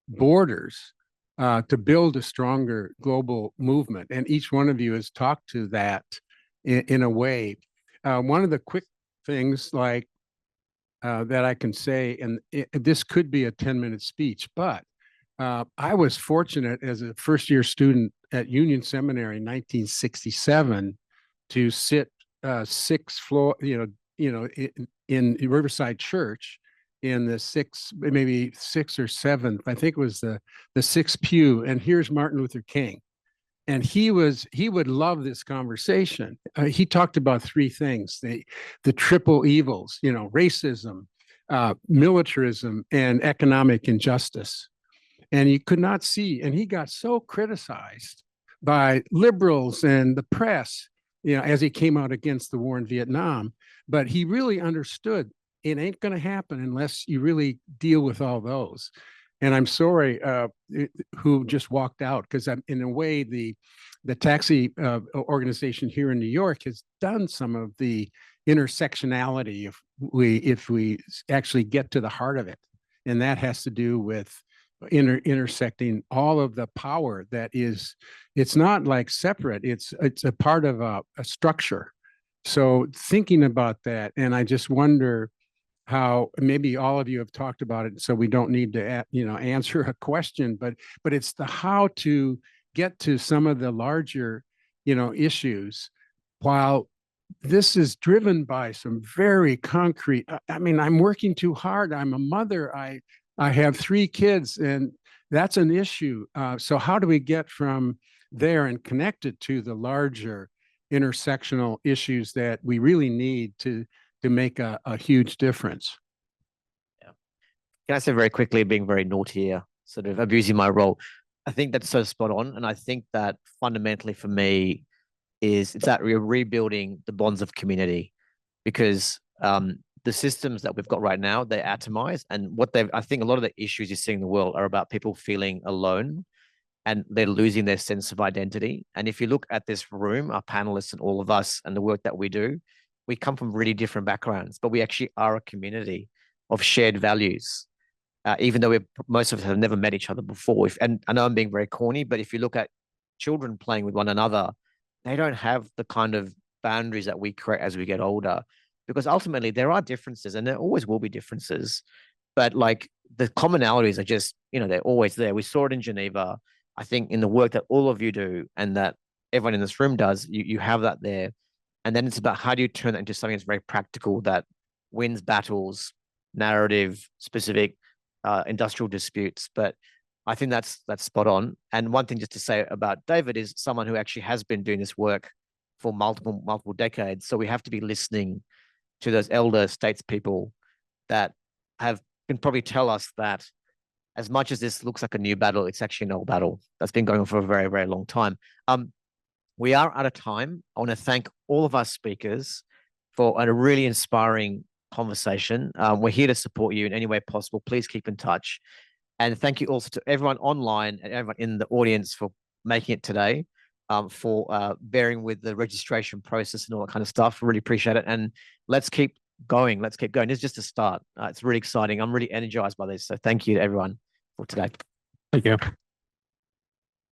borders to build a stronger global movement. And each one of you has talked to that in a way. One of the quick things, like that I can say, and this could be a 10-minute speech, but I was fortunate as a first-year student at Union Seminary in 1967 to sit sixth floor, in Riverside Church in the maybe sixth or seventh, I think it was the sixth pew. And here's Martin Luther King. And he would love this conversation. He talked about three things: the triple evils, racism, militarism, and economic injustice. And he could not see, and he got so criticized by liberals and the press, as he came out against the war in Vietnam. But he really understood it ain't going to happen unless you really deal with all those. And I'm sorry who just walked out, because in a way, the taxi organization here in New York has done some of the intersectionality if we actually get to the heart of it. And that has to do with intersecting all of the power that is, it's not like separate, it's a part of a structure. So thinking about that, and I just wonder how maybe all of you have talked about it, so we don't need to answer a question, but it's the how to get to some of the larger issues, while this is driven by some very concrete. I mean, I'm working too hard, I'm a mother, I have 3 kids, and that's an issue. So how do we get from there and connect it to the larger intersectional issues that we really need to make a huge difference? Yeah. Can I say very quickly, being very naughty here, sort of abusing my role? I think that's so spot on. And I think that fundamentally for me it's that we're rebuilding the bonds of community, because the systems that we've got right now, they're atomized. And I think a lot of the issues you see in the world are about people feeling alone, and they're losing their sense of identity. And if you look at this room, our panelists and all of us and the work that we do, we come from really different backgrounds, but we actually are a community of shared values. Even though most of us have never met each other before. And I know I'm being very corny, but if you look at children playing with one another, they don't have the kind of boundaries that we create as we get older, because ultimately there are differences, and there always will be differences. But like the commonalities are just, they're always there. We saw it in Geneva. I think in the work that all of you do and that everyone in this room does, you have that there. And then it's about how do you turn that into something that's very practical, that wins battles, narrative, specific, industrial disputes. But I think that's spot on. And one thing just to say about David is someone who actually has been doing this work for multiple decades. So we have to be listening to those elder statespeople that can probably tell us that as much as this looks like a new battle, it's actually an old battle that's been going on for a very, very long time. We are out of time. I want to thank all of our speakers for a really inspiring conversation. We're here to support you in any way possible. Please keep in touch. And thank you also to everyone online and everyone in the audience for making it today, for bearing with the registration process and all that kind of stuff. Really appreciate it. And let's keep going. Let's keep going. It's just a start. It's really exciting. I'm really energized by this. So thank you to everyone for today. Thank you.